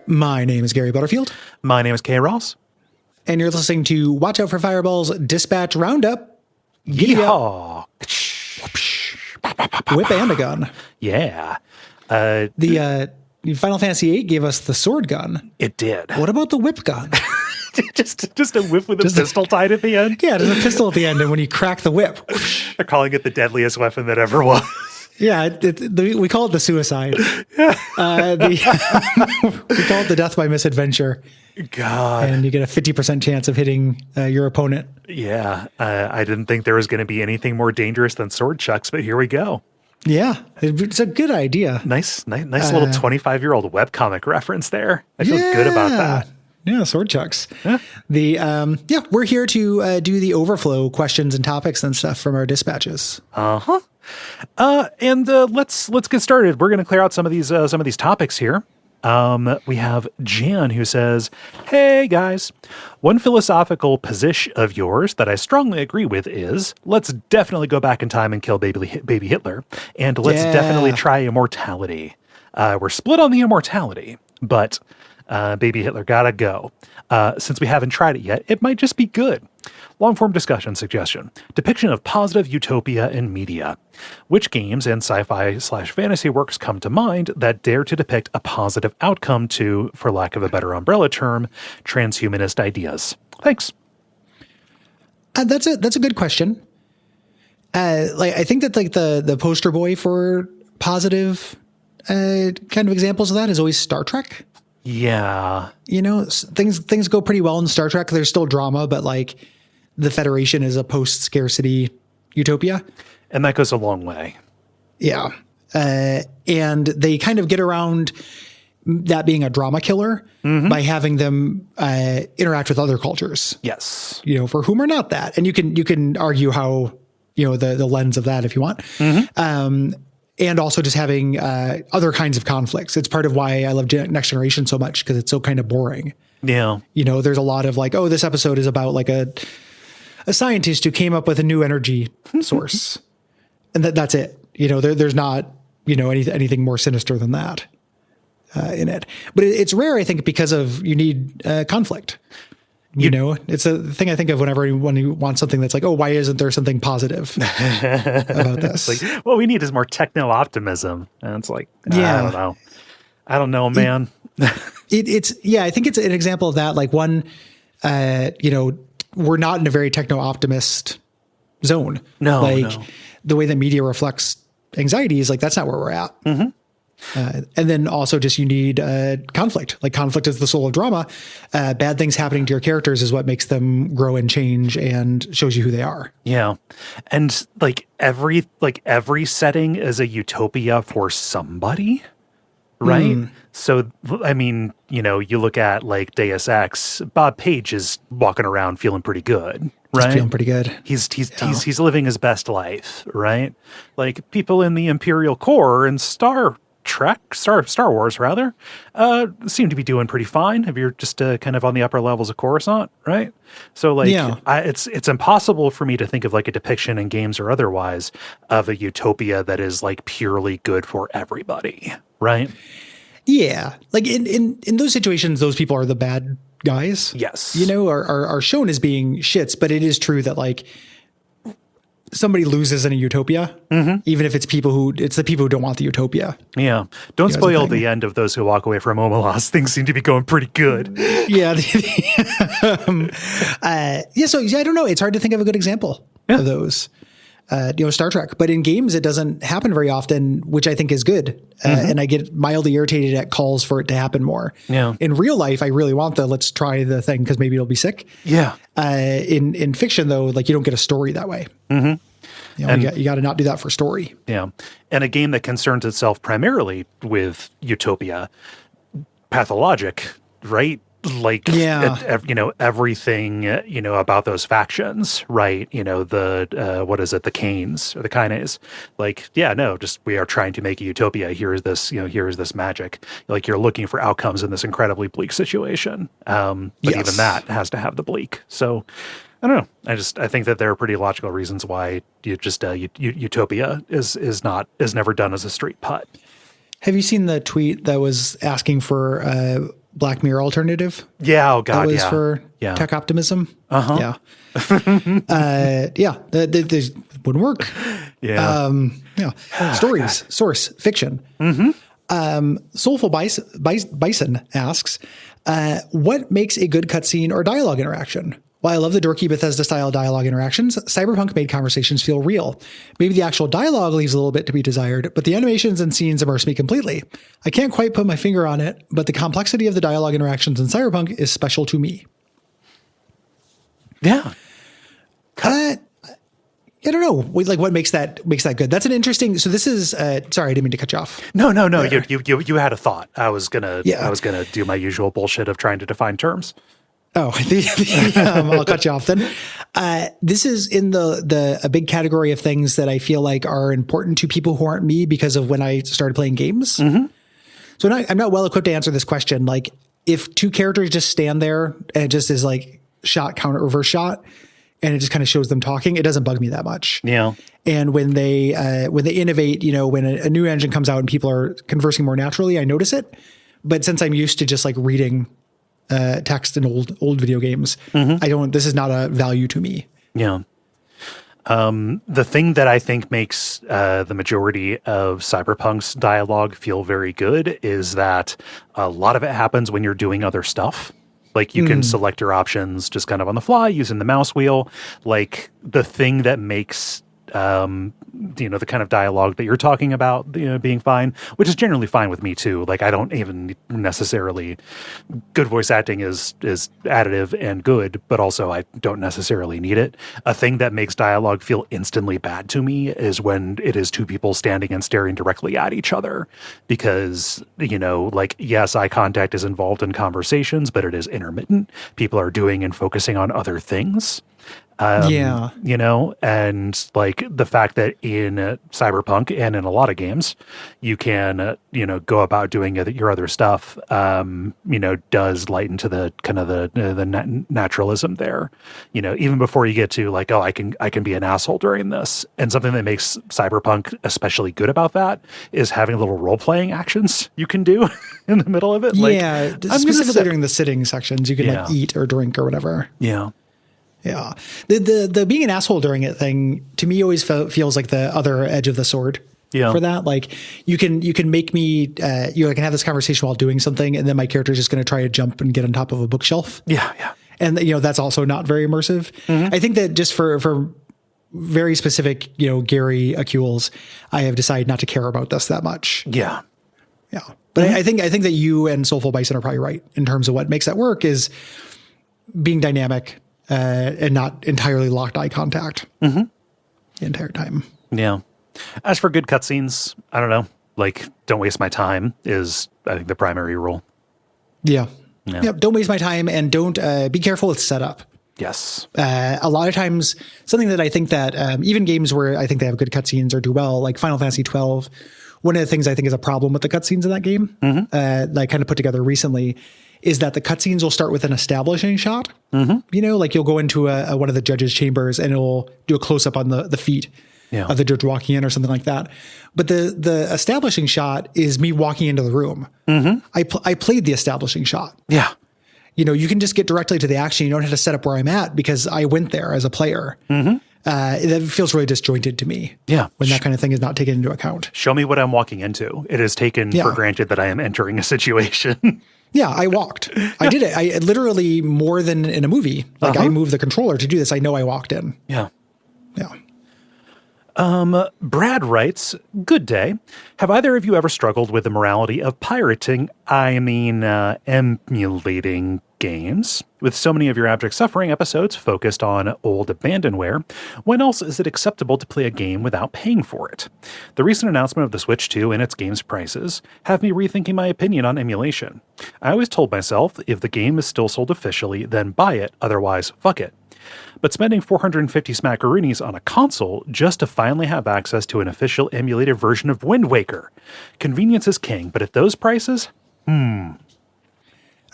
My name is Gary Butterfield. My name is Kay Ross. And you're listening to Watch Out for Fireballs Dispatch Roundup. Yeehaw. Whip and a gun. Yeah. The Final Fantasy VIII gave us the sword gun. It did. What about the whip gun? just a whip with a pistol tied at the end? Yeah, there's a pistol at the end, and when you crack the whip. They're calling it the deadliest weapon that ever was. Yeah, we call it the suicide. We call it the death by misadventure. God. And you get a 50% chance of hitting your opponent. Yeah. I didn't think there was going to be anything more dangerous than sword chucks, but here we go. Yeah, it's a good idea. Nice little 25-year-old webcomic reference there. I feel good about that. Yeah, sword chucks. Yeah. We're here to do the overflow questions and topics and stuff from our dispatches. Uh-huh. And let's get started. We're going to clear out some of these topics here. We have Jan who says, "Hey guys, one philosophical position of yours that I strongly agree with is let's definitely go back in time and kill baby Hitler, and let's definitely try immortality. We're split on the immortality, but baby Hitler gotta go. Since we haven't tried it yet, it might just be good. Long-form discussion suggestion. Depiction of positive utopia in media. Which games and sci-fi/fantasy works come to mind that dare to depict a positive outcome to, for lack of a better umbrella term, transhumanist ideas? Thanks." That's a good question. I think that the poster boy for positive kind of examples of that is always Star Trek. Yeah. You know, things go pretty well in Star Trek. There's still drama, but the Federation is a post-scarcity utopia. And that goes a long way. Yeah. And they kind of get around that being a drama killer by having them interact with other cultures. Yes. You know, for whom are not that. And you can argue how, the lens of that if you want. And also just having other kinds of conflicts. It's part of why I love Next Generation so much, because it's so kind of boring. Yeah. There's a lot of this episode is about a scientist who came up with a new energy source. And that's it. There's not, anything more sinister than that in it. But it's rare, I think, because you need conflict. It's a thing I think of whenever anyone wants something that's why isn't there something positive about this? What we need is more techno-optimism. And it's I don't know. I don't know, man. I think it's an example of that. One, we're not in a very techno-optimist zone. No. The way that media reflects anxiety is that's not where we're at. And then also just you need conflict. Conflict is the soul of drama. Bad things happening to your characters is what makes them grow and change and shows you who they are. Yeah. And every setting is a utopia for somebody, right? So, I mean, you look at Deus Ex, Bob Page is walking around feeling pretty good. Right? He's feeling pretty good. He's living his best life, right? People in the Imperial Corps and Star Wars rather, seem to be doing pretty fine. If you're just kind of on the upper levels of Coruscant, right? So it's impossible for me to think of a depiction in games or otherwise of a utopia that is purely good for everybody, right? Yeah. In those situations, those people are the bad guys. Yes. Are shown as being shits, but it is true that somebody loses in a utopia, even if it's the people who don't want the utopia. Yeah. Don't spoil the end of those who walk away from Omelas. Things seem to be going pretty good. Yeah. So I don't know. It's hard to think of a good example of those. Star Trek, but in games, it doesn't happen very often, which I think is good. And I get mildly irritated at calls for it to happen more. Yeah. In real life, I really want let's try the thing because maybe it'll be sick. Yeah. In fiction though, you don't get a story that way. You know, you got to not do that for story. Yeah. And a game that concerns itself primarily with utopia, pathologic, right? Like, you know, everything, you know, about those factions, right? You know, what is it? The Canes or the Kines. Like, yeah, no, just we are trying to make a utopia. Here is this, you know, here is this magic. Like you're looking for outcomes in this incredibly bleak situation. But even that has to have the bleak. So I don't know. I think that there are pretty logical reasons why utopia is never done as a straight putt. Have you seen the tweet that was asking for Black Mirror alternative? Yeah. Oh God. That was for tech optimism. Uh-huh. Yeah. This wouldn't work. Yeah. Stories, source, fiction. Mm-hmm. Soulful Bison asks, what makes a good cutscene or dialogue interaction? While I love the dorky Bethesda-style dialogue interactions, Cyberpunk made conversations feel real. Maybe the actual dialogue leaves a little bit to be desired, but the animations and scenes immerse me completely. I can't quite put my finger on it, but the complexity of the dialogue interactions in Cyberpunk is special to me. Yeah. I don't know. What makes that good? That's an interesting. So this is. Sorry, I didn't mean to cut you off. No. You had a thought. I was gonna do my usual bullshit of trying to define terms. Oh, I'll cut you off then. This is in a big category of things that I feel like are important to people who aren't me because of when I started playing games. Mm-hmm. So I'm not well equipped to answer this question. Like if two characters just stand there and it just is like shot, counter, reverse shot, and it just kind of shows them talking, it doesn't bug me that much. Yeah. And when they innovate, you know, when a new engine comes out and people are conversing more naturally, I notice it. But since I'm used to just like reading text in old video games, this is not a value to me. Yeah. The thing that I think makes the majority of Cyberpunk's dialogue feel very good is that a lot of it happens when you're doing other stuff. Like you can select your options just kind of on the fly using the mouse wheel. Like the thing that makes the kind of dialogue that you're talking about, being fine, which is generally fine with me too. Like I don't even necessarily, good voice acting is additive and good, but also I don't necessarily need it. A thing that makes dialogue feel instantly bad to me is when it is two people standing and staring directly at each other, because, yes, eye contact is involved in conversations, but it is intermittent. People are doing and focusing on other things. And like the fact that in Cyberpunk and in a lot of games, you can, go about doing your other stuff, does lighten to the kind of the naturalism there, even before you get to like, oh, I can be an asshole during this. And something that makes Cyberpunk especially good about that is having little role-playing actions you can do in the middle of it. Like, specifically during the sitting sections, you can like eat or drink or whatever. Yeah. Yeah. The being an asshole during it thing to me always feels like the other edge of the sword for that. Like you can make me, I can have this conversation while doing something and then my character is just going to try to jump and get on top of a bookshelf. Yeah. Yeah. And that's also not very immersive. Mm-hmm. I think that just for very specific, Gary Acules, I have decided not to care about this that much. Yeah. Yeah. But I think that you and Soulful Bison are probably right in terms of what makes that work is being dynamic, and not entirely locked eye contact the entire time. Yeah. As for good cutscenes, I don't know. Like, don't waste my time is, I think, the primary rule. Yeah. Don't waste my time and don't be careful with setup. Yes. A lot of times, something that I think that even games where I think they have good cutscenes or do well, like Final Fantasy 12, one of the things I think is a problem with the cutscenes in that game that I kind of put together recently is that the cutscenes will start with an establishing shot. Like you'll go into one of the judge's chambers and it'll do a close up on the feet of the judge walking in or something like that. But the establishing shot is me walking into the room. I played the establishing shot. Yeah. You can just get directly to the action. You don't have to set up where I'm at because I went there as a player. That feels really disjointed to me. Yeah. When that kind of thing is not taken into account. Show me what I'm walking into. It is taken for granted that I am entering a situation. Yeah, I walked. I did it. I literally more than in a movie. Like I moved the controller to do this. I know I walked in. Yeah. Yeah. Brad writes, "Good day. Have either of you ever struggled with the morality of pirating? I mean, emulating games. With so many of your abject suffering episodes focused on old abandonware, when else is it acceptable to play a game without paying for it? The recent announcement of the Switch 2 and its games prices have me rethinking my opinion on emulation. I always told myself, if the game is still sold officially, then buy it, otherwise fuck it. But spending 450 smackaroonies on a console just to finally have access to an official emulated version of Wind Waker. Convenience is king, but at those prices,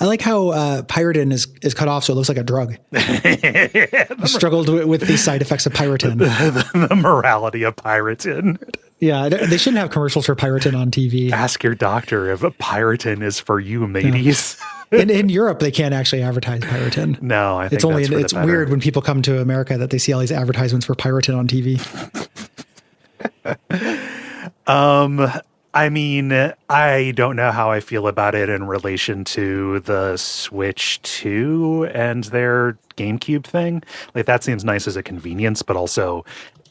I like how Pyrotin is cut off, so it looks like a drug. I struggled with the side effects of Pyrotin. the morality of Pyrotin. Yeah, they shouldn't have commercials for Pyrotin on TV. Ask your doctor if Pyrotin is for you, mateys. In Europe, they can't actually advertise Pyrotin. No, I think it's weird when people come to America that they see all these advertisements for Pyrotin on TV. I mean, I don't know how I feel about it in relation to the Switch 2 and their GameCube thing. Like, that seems nice as a convenience, but also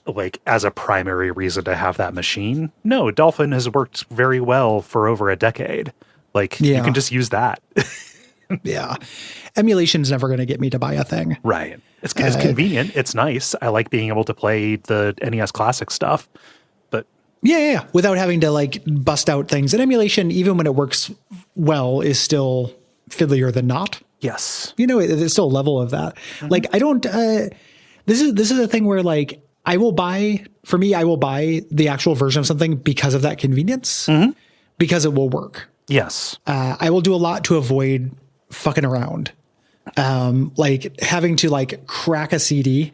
like as a primary reason to have that machine. No, Dolphin has worked very well for over a decade. Like, you can just use that. Yeah. Emulation's never going to get me to buy a thing. Right. It's convenient. It's nice. I like being able to play the NES Classic stuff. But yeah. Without having to like bust out things. And emulation, even when it works well, is still fiddlier than not. Yes. You know, there's still a level of that. Mm-hmm. Like, I don't, this is a thing where like, I will buy the actual version of something because of that convenience, because it will work. Yes. I will do a lot to avoid fucking around. Like having to like crack a CD.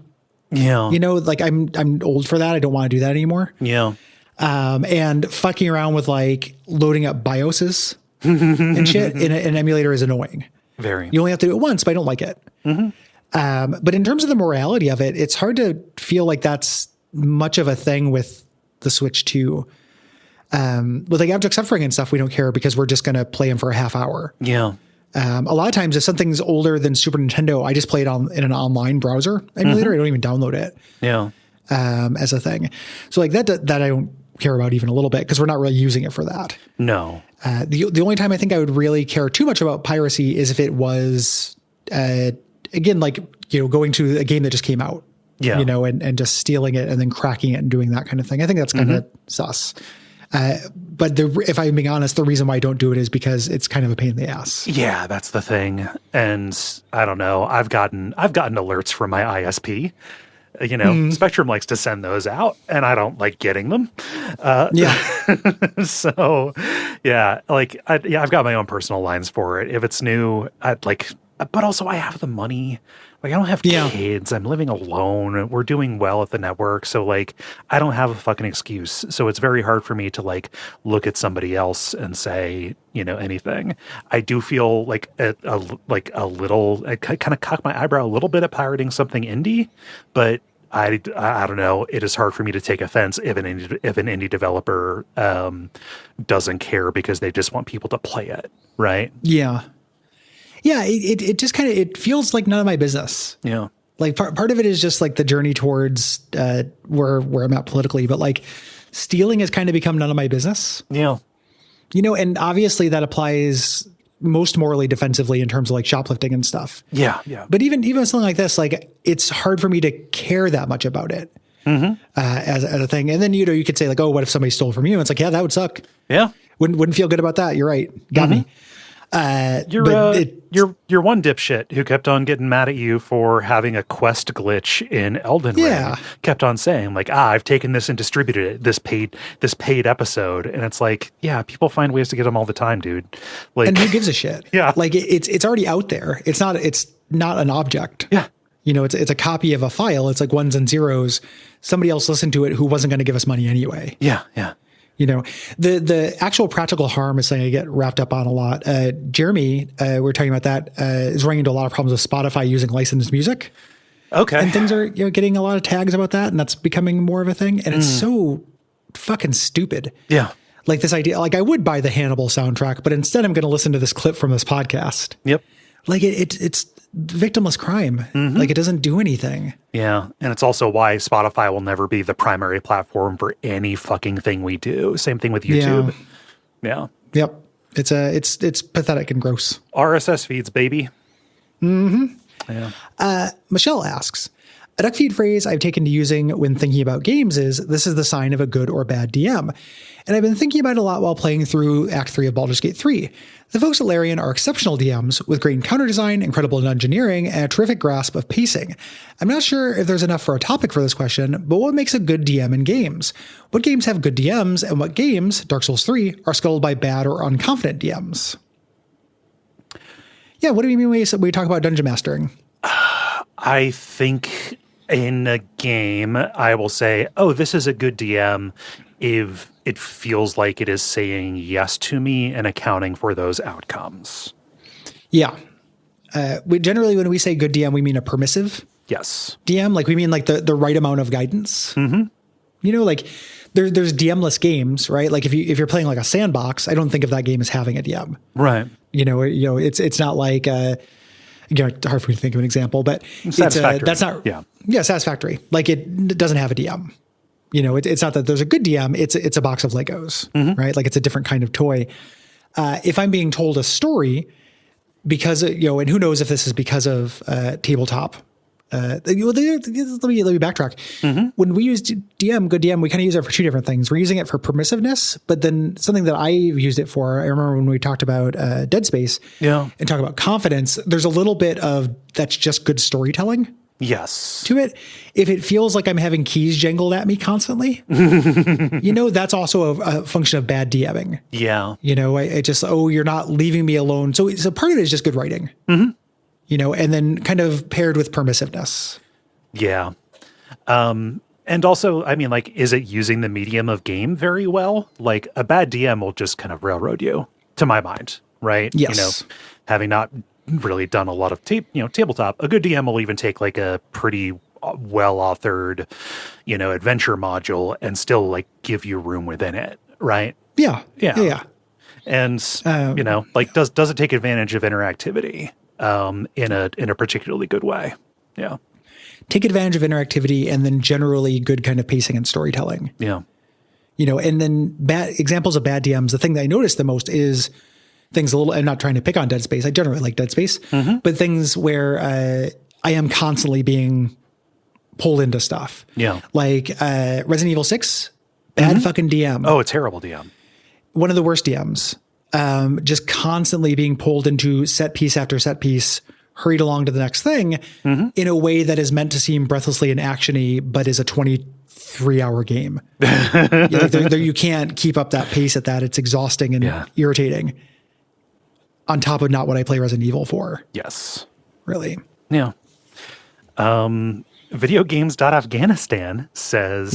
Yeah. You know, like I'm old for that. I don't want to do that anymore. Yeah. And fucking around with like loading up BIOSes and shit in an emulator is annoying. Very. You only have to do it once, but I don't like it. But in terms of the morality of it, it's hard to feel like that's much of a thing with the Switch 2. With like abject suffering and stuff, we don't care because we're just going to play them for a half hour. Yeah. A lot of times if something's older than Super Nintendo, I just play it in an online browser emulator. I don't even download it. Yeah. As a thing. So like that I don't care about even a little bit because we're not really using it for that. No. The only time I think I would really care too much about piracy is if it was, again, like, you know, going to a game that just came out, you know, and just stealing it and then cracking it and doing that kind of thing. I think that's kind of sus. But if I'm being honest, the reason why I don't do it is because it's kind of a pain in the ass. Yeah, that's the thing. And I don't know. I've gotten alerts from my ISP. You know, Spectrum likes to send those out, and I don't like getting them. So, yeah, like, I've got my own personal lines for it. If it's new, I'd like, but also I have the money. Like, I don't have kids. I'm living alone. We're doing well at the network. So, like, I don't have a fucking excuse. So it's very hard for me to, like, look at somebody else and say, you know, anything. I do feel like a little, I kind of cock my eyebrow a little bit at pirating something indie, but I don't know. It is hard for me to take offense if an indie developer doesn't care because they just want people to play it, right? Yeah. Yeah, it just kind of, it feels like none of my business. Yeah. Like part of it is just like the journey towards where I'm at politically, but like stealing has kind of become none of my business. Yeah. You know, and obviously that applies most morally defensively in terms of like shoplifting and stuff. Yeah. Yeah. But even something like this, like it's hard for me to care that much about it as a thing. And then, you know, you could say like, oh, what if somebody stole from you? And it's like, yeah, that would suck. Yeah. Wouldn't feel good about that. You're right. Got me. You're one dipshit who kept on getting mad at you for having a quest glitch in Elden Ring. Kept on saying like, I've taken this and distributed it, this paid episode. And it's like, yeah, people find ways to get them all the time, dude. Like, and who gives a shit? Yeah. Like it's already out there. It's not an object. Yeah. You know, it's a copy of a file. It's like ones and zeros. Somebody else listened to it who wasn't going to give us money anyway. Yeah. Yeah. You know, the actual practical harm is something I get wrapped up on a lot. Jeremy, we were talking about that, is running into a lot of problems with Spotify using licensed music. Okay. And things are, you know, getting a lot of tags about that, and that's becoming more of a thing. And it's so fucking stupid. Yeah. Like this idea, like I would buy the Hannibal soundtrack, but instead I'm going to listen to this clip from this podcast. Yep. Like it's victimless crime. Like it doesn't do anything. Yeah. And it's also why Spotify will never be the primary platform for any fucking thing we do. Same thing with YouTube. Yeah. Yep. It's pathetic and gross. RSS feeds, baby. Yeah. Michelle asks, a Duckfeed phrase I've taken to using when thinking about games is, this is the sign of a good or bad DM. And I've been thinking about it a lot while playing through Act 3 of Baldur's Gate 3. The folks at Larian are exceptional DMs with great encounter design, incredible dungeoneering, and a terrific grasp of pacing. I'm not sure if there's enough for a topic for this question, but what makes a good DM in games? What games have good DMs, and what games, Dark Souls 3, are scuttled by bad or unconfident DMs? Yeah, what do you mean when we talk about dungeon mastering? I think in a game, I will say, oh, this is a good DM if it feels like it is saying yes to me and accounting for those outcomes. Yeah. We generally, when we say good DM, we mean a permissive Yes. DM. Like we mean like the right amount of guidance. Mm-hmm. You know, like there's DM-less games, right? Like if you're playing like a sandbox, I don't think of that game as having a DM. Right. You know, it's not like it's hard for me to think of an example, but Satisfactory. That's not satisfactory. Like it doesn't have a DM. You know, it's not that there's a good DM. It's a box of Legos, right? Like it's a different kind of toy. If I'm being told a story because and who knows if this is because of tabletop. Let me backtrack. When we use DM, good DM, we kind of use it for two different things. We're using it for permissiveness, but then something that I used it for, I remember when we talked about Dead Space and talk about confidence, there's a little bit of that's just good storytelling. Yes. To it. If it feels like I'm having keys jangled at me constantly, that's also a function of bad DMing. Yeah. I just, you're not leaving me alone. So part of it is just good writing. And then kind of paired with permissiveness. Yeah. And also, I mean, like, is it using the medium of game very well? Like, a bad DM will just kind of railroad you, to my mind, right? Yes. Having not really done a lot of tabletop, a good DM will even take like a pretty well-authored, adventure module and still like give you room within it, right? Yeah. And does it take advantage of interactivity in a particularly good way? Yeah. Take advantage of interactivity and then generally good kind of pacing and storytelling. Yeah. And then bad examples of bad DMs. The thing that I noticed the most is things I'm not trying to pick on Dead Space. I generally like Dead Space, but things where I am constantly being pulled into stuff. Yeah. Like Resident Evil 6, bad fucking DM. Oh, a terrible DM. One of the worst DMs. Just constantly being pulled into set piece after set piece, hurried along to the next thing in a way that is meant to seem breathlessly and actiony, but is a 23-hour game. You can't keep up that pace at that. It's exhausting and irritating. On top of not what I play Resident Evil for. Yes. Really. Yeah. Videogames.Afghanistan says,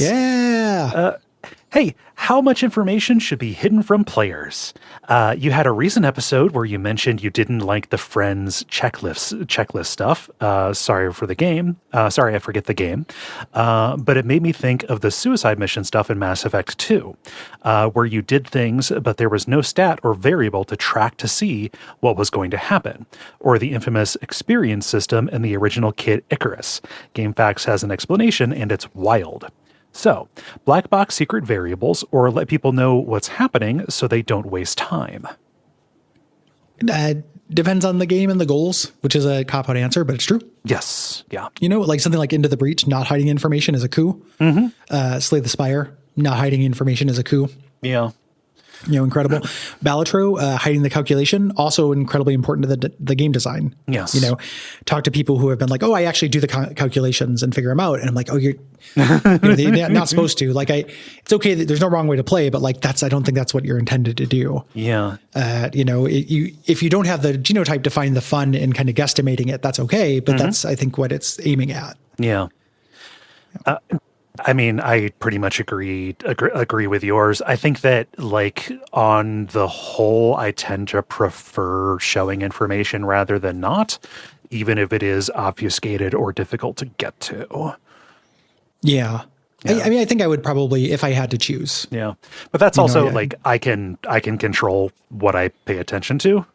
hey, how much information should be hidden from players? You had a recent episode where you mentioned you didn't like the Friends checklist stuff. Sorry for the game. Sorry, I forget the game. But it made me think of the suicide mission stuff in Mass Effect 2, where you did things, but there was no stat or variable to track to see what was going to happen, or the infamous experience system in the original Kid Icarus. GameFAQs has an explanation, and it's wild. So, black box secret variables, or let people know what's happening so they don't waste time. Depends on the game and the goals, which is a cop-out answer, but it's true. Yes. Yeah. Like something like Into the Breach, not hiding information is a coup. Slay the Spire, not hiding information is a coup. Yeah. Incredible. Balatro, hiding the calculation, also incredibly important to the game design. Yes. Talk to people who have been like, I actually do the calculations and figure them out. And I'm like, you're not supposed to. Like, it's okay that there's no wrong way to play, but like, I don't think that's what you're intended to do. Yeah. If you don't have the genotype to find the fun in kind of guesstimating it, that's okay. But that's, I think, what it's aiming at. Yeah. I mean, I pretty much agree with yours. I think that, like, on the whole, I tend to prefer showing information rather than not, even if it is obfuscated or difficult to get to. Yeah. I mean, I think I would probably, if I had to choose. Yeah. But that's also like, I can control what I pay attention to.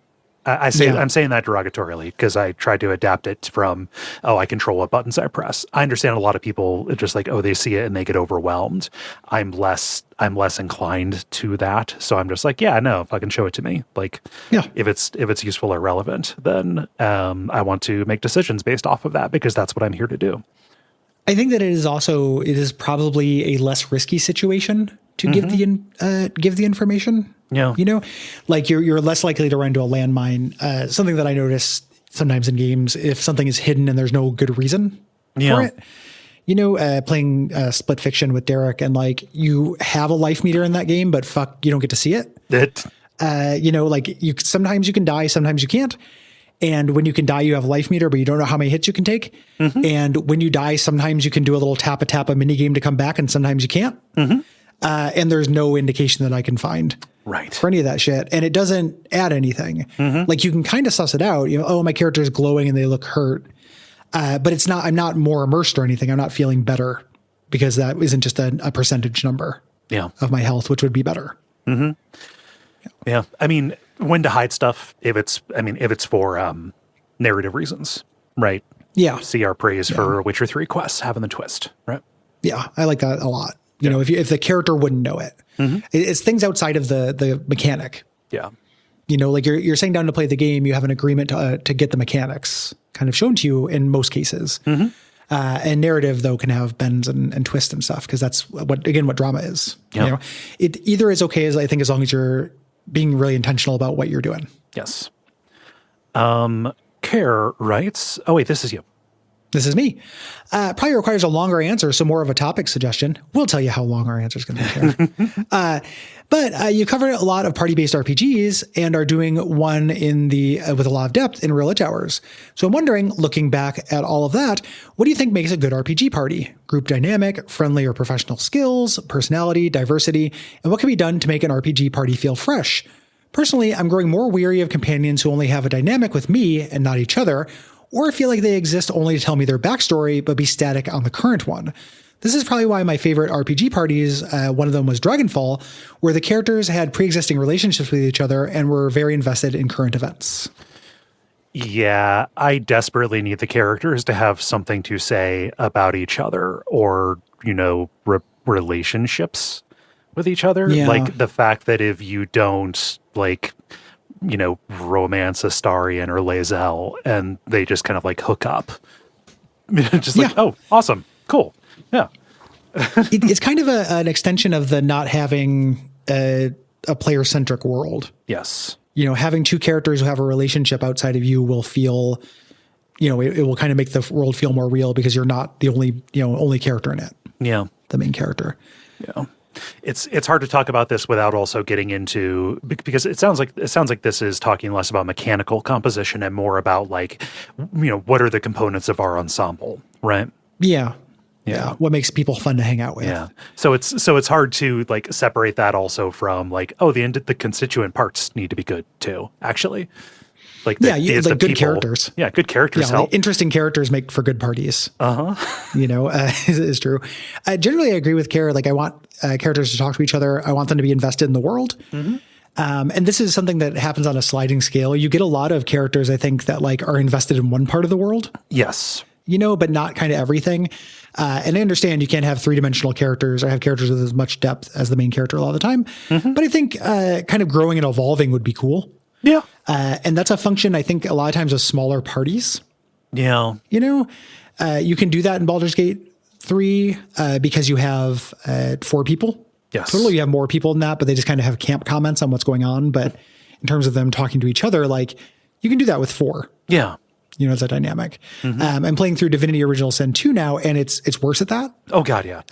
I'm saying that derogatorily because I tried to adapt it from, I control what buttons I press. I understand a lot of people just like, they see it and they get overwhelmed. I'm less inclined to that. So I'm just like, yeah, no, fucking show it to me. Like, if it's useful or relevant, then I want to make decisions based off of that because that's what I'm here to do. I think that it is probably a less risky situation to give the information. Yeah. Like you're less likely to run into a landmine. Something that I notice sometimes in games, if something is hidden and there's no good reason for it. Playing Split Fiction with Derek, and like you have a life meter in that game, but you don't get to see it. Sometimes you can die, sometimes you can't. And when you can die, you have a life meter, but you don't know how many hits you can take. And when you die, sometimes you can do a little tap a mini game to come back, and sometimes you can't. And there's no indication that I can find for any of that shit. And it doesn't add anything. Like you can kind of suss it out. My character is glowing and they look hurt. But I'm not more immersed or anything. I'm not feeling better because that isn't just a percentage number of my health, which would be better. Yeah. I mean, when to hide stuff if it's for narrative reasons, right? Yeah. See our praise for Witcher 3 quests having the twist, right? Yeah, I like that a lot. If the character wouldn't know it, it's things outside of the mechanic. Yeah. Like you're sitting down to play the game, you have an agreement to get the mechanics kind of shown to you in most cases. And narrative though can have bends and twists and stuff because that's what drama is. It either is okay as long as you're being really intentional about what you're doing. Yes. Care writes, oh wait, this is you. This is me. Probably requires a longer answer, so more of a topic suggestion. We'll tell you how long our answer is going to be. But you covered a lot of party-based RPGs and are doing one with a lot of depth in Real Itch Hours. So I'm wondering, looking back at all of that, what do you think makes a good RPG party? Group dynamic, friendly or professional skills, personality, diversity, and what can be done to make an RPG party feel fresh? Personally, I'm growing more weary of companions who only have a dynamic with me and not each other, or feel like they exist only to tell me their backstory, but be static on the current one. This is probably why my favorite RPG parties, one of them was Dragonfall, where the characters had pre-existing relationships with each other and were very invested in current events. Yeah, I desperately need the characters to have something to say about each other or, relationships with each other. Yeah. Like the fact that if you don't, romance Astarion or Lae'zel and they just kind of hook up. Oh, awesome. Cool. Yeah. It's kind of an extension of the not having a player-centric world. Yes. Having two characters who have a relationship outside of you will feel, it will kind of make the world feel more real because you're not the only character in it. Yeah. The main character. Yeah. It's hard to talk about this without also getting into, because it sounds like this is talking less about mechanical composition and more about what are the components of our ensemble, right? Yeah. Yeah. What makes people fun to hang out with. Yeah. So it's hard to separate that also from the constituent parts need to be good too, actually. Good people, characters. Yeah, good characters help. Interesting characters make for good parties. Is true. Generally, I agree with Kara. I want characters to talk to each other. I want them to be invested in the world. And this is something that happens on a sliding scale. You get a lot of characters, I think, that are invested in one part of the world. Yes. But not kind of everything. And I understand you can't have three-dimensional characters or have characters with as much depth as the main character a lot of the time. But I think kind of growing and evolving would be cool. Yeah. And that's a function, I think, a lot of times of smaller parties. Yeah. You can do that in Baldur's Gate 3 because you have 4 people. Yes. Totally, you have more people than that, but they just kind of have camp comments on what's going on. But in terms of them talking to each other, you can do that with 4. Yeah. It's a dynamic. I'm playing through Divinity Original Sin 2 now, and it's worse at that. Oh, God, yeah.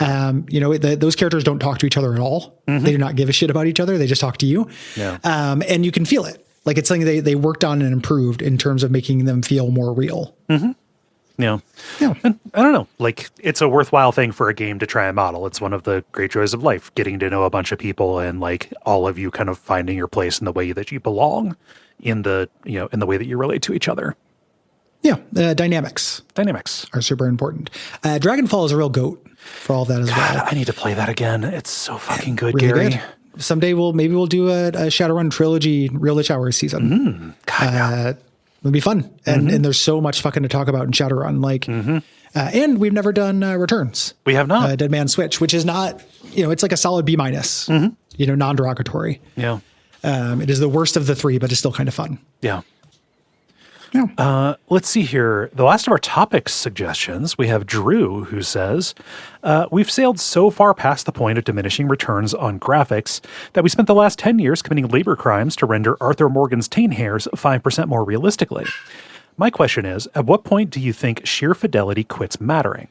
Those characters don't talk to each other at all. They do not give a shit about each other. They just talk to you. Yeah. And you can feel it. It's something they worked on and improved in terms of making them feel more real. Yeah. And I don't know. It's a worthwhile thing for a game to try and model. It's one of the great joys of life, getting to know a bunch of people and all of you kind of finding your place in the way that you belong in the way that you relate to each other. Yeah. Dynamics are super important. Dragonfall is a real goat for all of that as well. I need to play that again. It's so fucking good, really Gary. Good. someday maybe we'll do a Shadowrun trilogy Real Lich Hours season. It'll be fun. And there's so much fucking to talk about in Shadowrun. Like, and we've never done Returns. We have not. Dead Man Switch, which is not, it's like a solid B-, non-derogatory. Yeah. It is the worst of the three, but it's still kind of fun. Yeah. Yeah. Let's see here. The last of our topic suggestions, we have Drew, who says, we've sailed so far past the point of diminishing returns on graphics that we spent the last 10 years committing labor crimes to render Arthur Morgan's Tain hairs 5% more realistically. My question is, at what point do you think sheer fidelity quits mattering?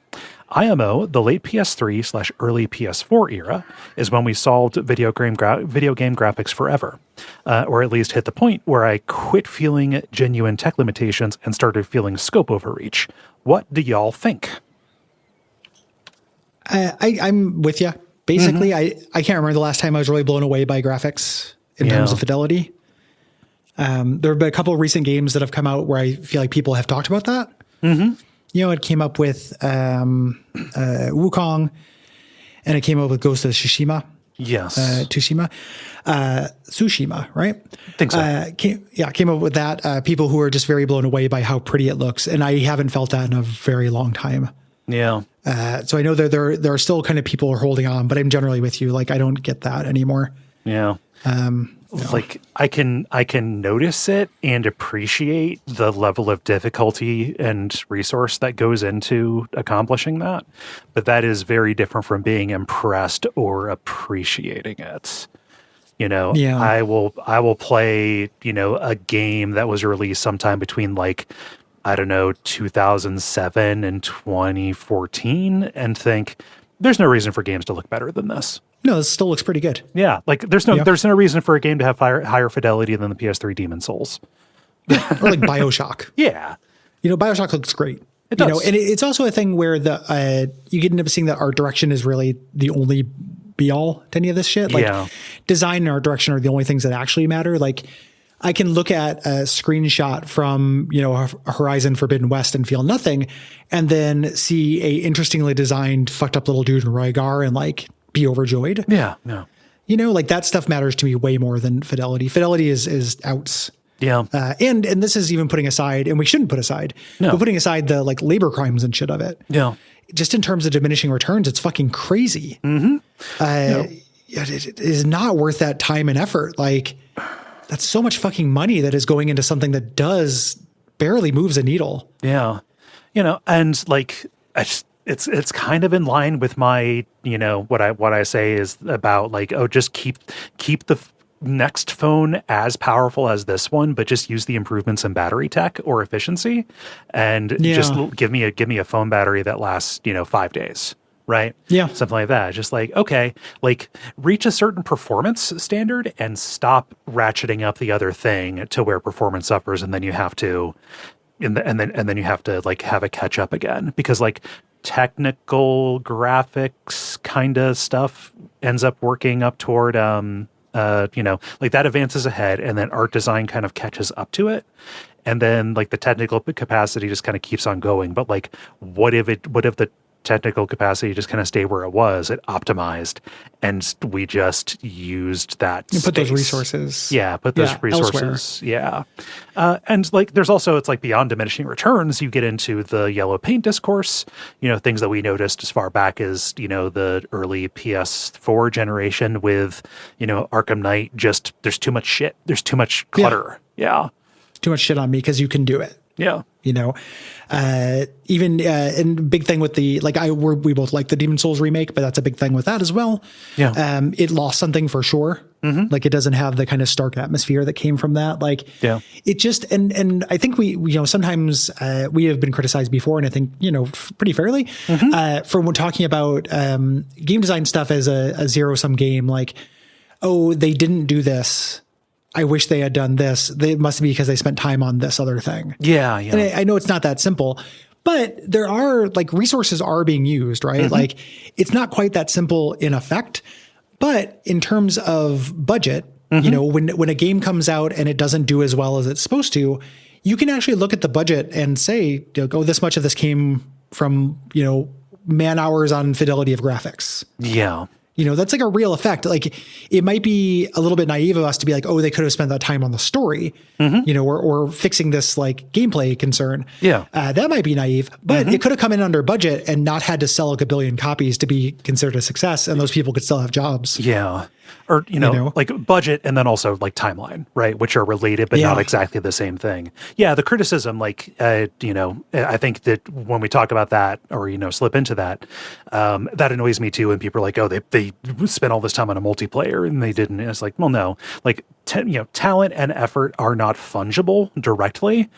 IMO, the late PS3/early PS4 era, is when we solved video game graphics forever, or at least hit the point where I quit feeling genuine tech limitations and started feeling scope overreach. What do y'all think? I'm with you. Basically, I can't remember the last time I was really blown away by graphics in terms of fidelity. There have been a couple of recent games that have come out where I feel like people have talked about that. It came up with Wukong, and it came up with Ghost of Tsushima. Yes. Tsushima, right? I think so. Came up with that. People who are just very blown away by how pretty it looks. And I haven't felt that in a very long time. Yeah. So I know that there are still kind of people who are holding on, but I'm generally with you. Like, I don't get that anymore. Yeah. Like I can notice it and appreciate the level of difficulty and resource that goes into accomplishing that. But that is very different from being impressed or appreciating it. I will play, a game that was released sometime between 2007 and 2014 and think there's no reason for games to look better than this. No, this still looks pretty good. Yeah, there's no reason for a game to have higher fidelity than the PS3 Demon Souls. Or like BioShock. Yeah. BioShock looks great. It does. And it's also a thing where you get into seeing that art direction is really the only be all to any of this shit. Design and art direction are the only things that actually matter. Like, I can look at a screenshot from, Horizon Forbidden West and feel nothing, and then see a interestingly designed fucked up little dude in Rygar and be overjoyed. Yeah, no. That stuff matters to me way more than fidelity. Fidelity is outs. Yeah. And this is even putting aside, and we shouldn't put aside, but putting aside the labor crimes and shit of it. Yeah. Just in terms of diminishing returns, it's fucking crazy. It is not worth that time and effort. That's so much fucking money that is going into something that barely moves a needle. Yeah. And it's kind of in line with my, what I say is about just keep the next phone as powerful as this one, but just use the improvements in battery tech or efficiency, and just give me a phone battery that lasts 5 days. Right? Yeah. Something like that. Just reach a certain performance standard and stop ratcheting up the other thing to where performance suffers, and then you have to and then you have to have a catch up again, because technical graphics kind of stuff ends up working up toward that advances ahead, and then art design kind of catches up to it, and then the technical capacity just kind of keeps on going. But what if the technical capacity just kind of stay where it was, it optimized, and we just used that and put space. Those resources. Yeah, put those resources. Elsewhere. Yeah. And there's also, it's beyond diminishing returns, you get into the yellow paint discourse, things that we noticed as far back as, the early PS4 generation with, Arkham Knight, just there's too much shit. There's too much clutter. Yeah. Too much shit on me because you can do it. Yeah. And big thing with the, we both like the Demon Souls remake, but that's a big thing with that as well. Yeah. It lost something for sure. Mm-hmm. It doesn't have the kind of stark atmosphere that came from that. It just, and I think we sometimes, we have been criticized before, and I think, pretty fairly, for talking about, game design stuff as a zero sum game. They didn't do this. I wish they had done this. It must be because they spent time on this other thing. Yeah, yeah. And I know it's not that simple, but there are resources are being used, right? Mm-hmm. It's not quite that simple in effect, but in terms of budget, when a game comes out and it doesn't do as well as it's supposed to, you can actually look at the budget and say, this much of this came from, man hours on fidelity of graphics. Yeah. That's like a real effect. Like it might be a little bit naive of us to be like, oh, they could have spent that time on the story, or fixing this like gameplay concern. Yeah. That might be naive, but it could have come in under budget and not had to sell like a billion copies to be considered a success. And those people could still have jobs. Yeah. Or, like budget and then also like timeline, right? Which are related, but not exactly the same thing. Yeah. The criticism, like, I think that when we talk about that or, slip into that, that annoys me too. When people are like, oh, they spent all this time on a multiplayer and they didn't. And it's like, well, no, like, talent and effort are not fungible directly,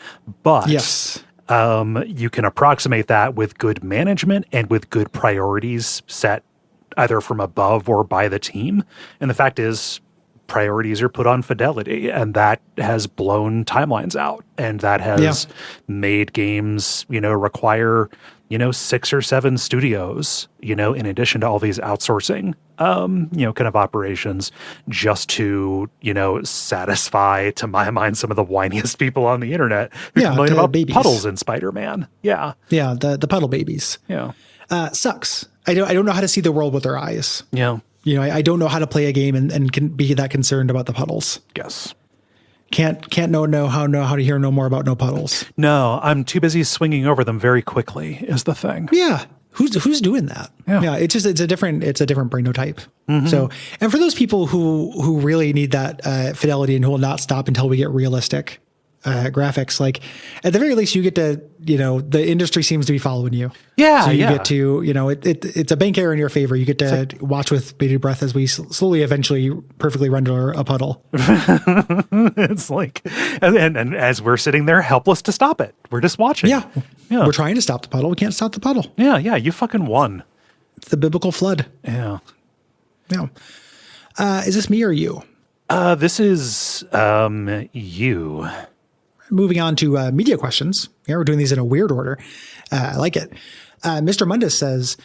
but yes. You can approximate that with good management and with good priorities set either from above or by the team. And the fact is, priorities are put on fidelity, and that has blown timelines out. And that has made games, require, 6 or 7 studios, in addition to all these outsourcing, kind of operations just to, satisfy, to my mind, some of the whiniest people on the internet who complain about babies. Puddles in Spider-Man. Yeah. Yeah. The puddle babies. Yeah. Sucks. I don't know how to see the world with their eyes. Yeah. I don't know how to play a game and can be that concerned about the puddles. Yes. Can't know how to hear no more about no puddles. No, I'm too busy swinging over them very quickly is the thing. Yeah. Who's doing that? Yeah. It's a different brainotype. So, and for those people who really need that fidelity and who will not stop until we get realistic graphics, like at the very least you get to, the industry seems to be following you. Yeah. So you get to, it's a bank error in your favor. You get to watch with bated breath as we slowly eventually perfectly render a puddle. It's like, and as we're sitting there helpless to stop it, we're just watching. Yeah. We're trying to stop the puddle. We can't stop the puddle. Yeah. You fucking won. It's the biblical flood. Yeah. Yeah. Is this me or you? This is, you. Moving on to media questions. Yeah, we're doing these in a weird order. I like it. Mr. Mundus says,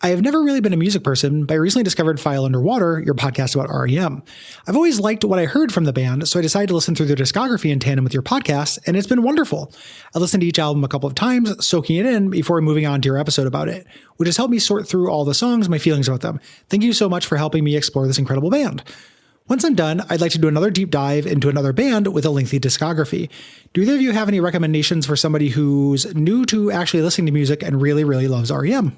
I have never really been a music person, but I recently discovered File Underwater, your podcast about REM. I've always liked what I heard from the band, so I decided to listen through their discography in tandem with your podcast, and it's been wonderful. I listened to each album a couple of times, soaking it in before moving on to your episode about it, which has helped me sort through all the songs and my feelings about them. Thank you so much for helping me explore this incredible band. Once I'm done, I'd like to do another deep dive into another band with a lengthy discography. Do either of you have any recommendations for somebody who's new to actually listening to music and really, really loves REM?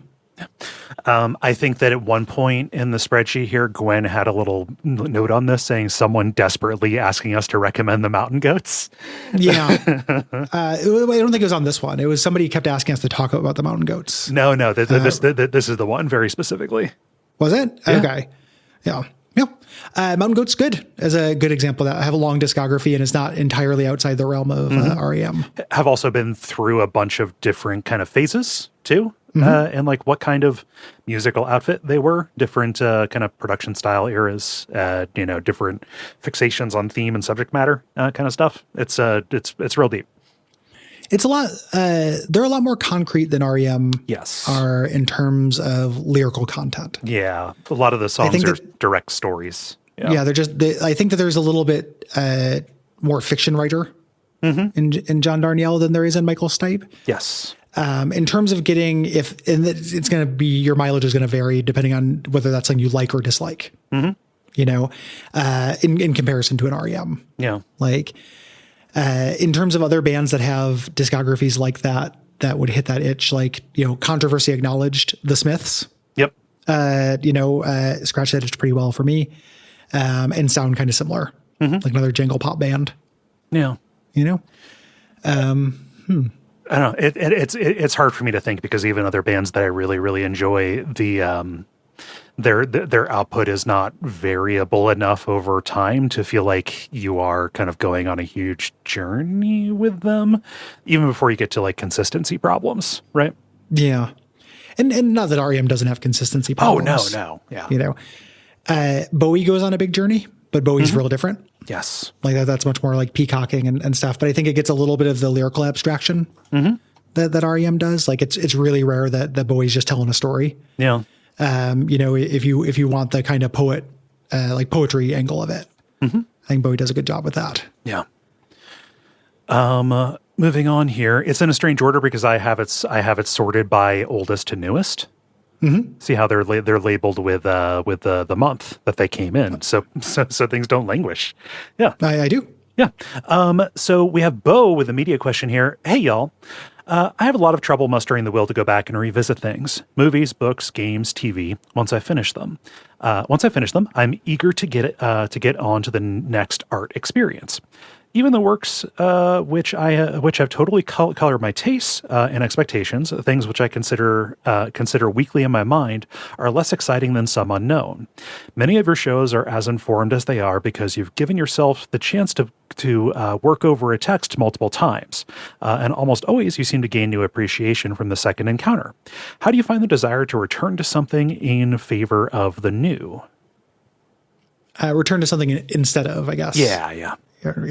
I think that at one point in the spreadsheet here, Gwen had a little note on this saying someone desperately asking us to recommend the Mountain Goats. Yeah. I don't think it was on this one. It was somebody kept asking us to talk about the Mountain Goats. No, this is the one very specifically. Was it? Yeah. Okay. Yeah. Mountain Goat's good as a good example of that. I have a long discography and it's not entirely outside the realm of REM. Have also been through a bunch of different kind of phases too. And like what kind of musical outfit they were, different kind of production style eras, different fixations on theme and subject matter kind of stuff. It's real deep. It's a lot. They're a lot more concrete than REM are in terms of lyrical content. Yeah. A lot of the songs are direct stories. Yeah. I think that there's a little bit more fiction writer in John Darnielle than there is in Michael Stipe. Yes. In terms of getting, it's going to be, your mileage is going to vary depending on whether that's something you like or dislike, in comparison to an REM. Yeah. Like, in terms of other bands that have discographies like that would hit that itch, like, controversy acknowledged, The Smiths. Yep. Scratch that itch pretty well for me, and sound kind of similar, like another jangle pop band. Yeah. I don't know. It's hard for me to think because even other bands that I really, really enjoy, their output is not variable enough over time to feel like you are kind of going on a huge journey with them, even before you get to like consistency problems, right? Yeah. And not that REM doesn't have consistency problems. Oh, no. Yeah. Bowie goes on a big journey, but Bowie's real different. Yes. Like that's much more like peacocking and stuff. But I think it gets a little bit of the lyrical abstraction that REM does. Like it's really rare that Bowie's just telling a story. Yeah. If you want the kind of poetry angle of it, I think Bowie does a good job with that. Yeah. Moving on here, it's in a strange order because I have it sorted by oldest to newest. See how they're labeled with the month that they came in, so things don't languish. Yeah, I do. yeah. So we have Bo with a media question here. Hey, y'all. I have a lot of trouble mustering the will to go back and revisit things, movies, books, games, TV. Once I finish them, I'm eager to get on to the next art experience. Even the works which have totally colored my tastes and expectations, things which I consider weakly in my mind, are less exciting than some unknown. Many of your shows are as informed as they are because you've given yourself the chance to work over a text multiple times, and almost always you seem to gain new appreciation from the second encounter. How do you find the desire to return to something in favor of the new? Return to something instead of, I guess. Yeah. For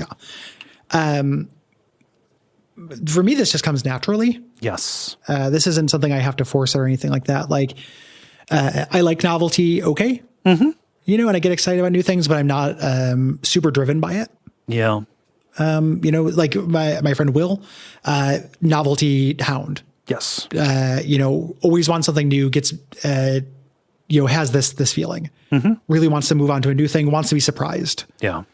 me, this just comes naturally. Yes. This isn't something I have to force or anything like that. Like, I like novelty. Okay. And I get excited about new things, but I'm not super driven by it. Yeah. Like my friend Will, novelty hound. Yes. Always wants something new, gets, has this feeling, really wants to move on to a new thing, wants to be surprised. Yeah.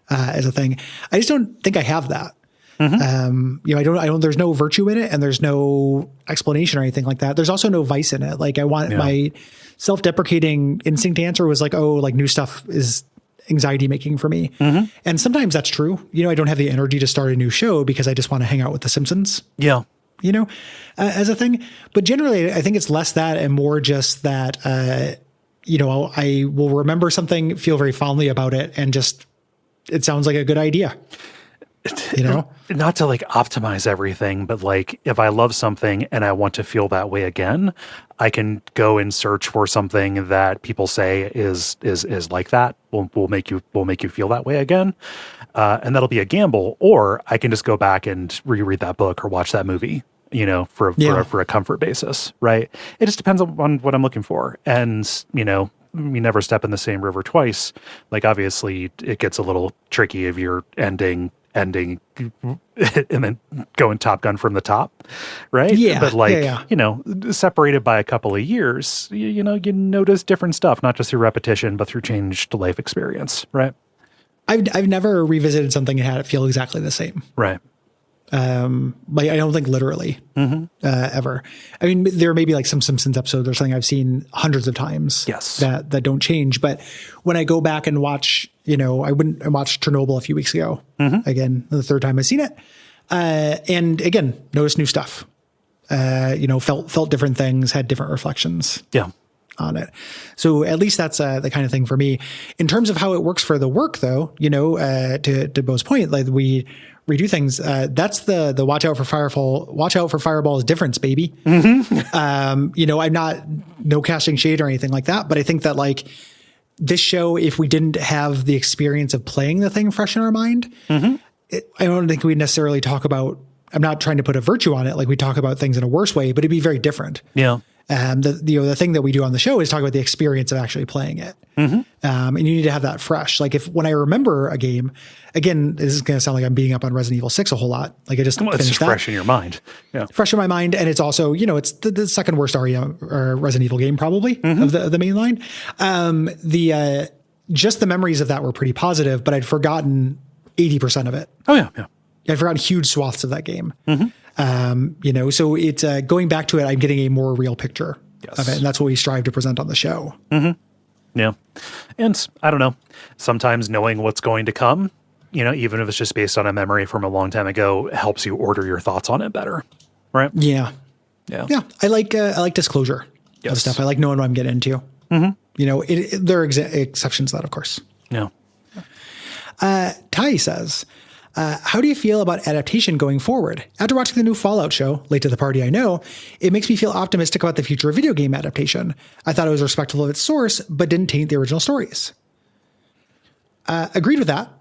As a thing. I just don't think I have that. There's no virtue in it and there's no explanation or anything like that. There's also no vice in it. Like my self-deprecating instinct answer was like, oh, like new stuff is anxiety making for me. And sometimes that's true. I don't have the energy to start a new show because I just want to hang out with the Simpsons. Yeah. As a thing. But generally I think it's less that and more just that, I will remember something, feel very fondly about it and just, it sounds like a good idea, not to like optimize everything, but like if I love something and I want to feel that way again, I can go and search for something that people say is like that will make you feel that way again. And that'll be a gamble, or I can just go back and reread that book or watch that movie, for a comfort basis. Right. It just depends on what I'm looking for. And, you never step in the same river twice. Like obviously it gets a little tricky if you're ending and then going Top Gun from the top. Right. Yeah. But separated by a couple of years, you notice different stuff, not just through repetition, but through changed life experience. Right. I've never revisited something and had it feel exactly the same. Right. I don't think literally, ever. I mean, there may be like some Simpsons episode or something I've seen hundreds of times. Yes. That don't change. But when I go back and watch, I watched Chernobyl a few weeks ago, again, the third time I've seen it. And again, noticed new stuff, felt different things, had different reflections. Yeah. On it. So at least that's the kind of thing for me. In terms of how it works for the work though, to Bo's point, like we redo things. That's the watch out for fireballs difference, baby. I'm not no casting shade or anything like that, but I think that like this show, if we didn't have the experience of playing the thing fresh in our mind, I don't think we necessarily talk about, I'm not trying to put a virtue on it. Like we talk about things in a worse way, but it'd be very different. Yeah. The thing that we do on the show is talk about the experience of actually playing it. And you need to have that fresh. Like when I remember a game, again, this is going to sound like I'm beating up on Resident Evil 6 a whole lot. Like I just finished it's just that. fresh in your mind. Yeah. Fresh in my mind. And it's also, it's the second worst REM or Resident Evil game probably of the main line. Just the memories of that were pretty positive, but I'd forgotten 80% of it. Oh yeah. Yeah. I'd forgotten huge swaths of that game. So it's going back to it, I'm getting a more real picture of it. And that's what we strive to present on the show. Yeah. And I don't know, sometimes knowing what's going to come, even if it's just based on a memory from a long time ago, helps you order your thoughts on it better. Right. Yeah. Yeah. Yeah. I like disclosure of stuff. I like knowing what I'm getting into. There are exceptions to that, of course. Yeah. Ty says, how do you feel about adaptation going forward? After watching the new Fallout show, late to the party I know, it makes me feel optimistic about the future of video game adaptation. I thought it was respectful of its source, but didn't taint the original stories. Agreed with that.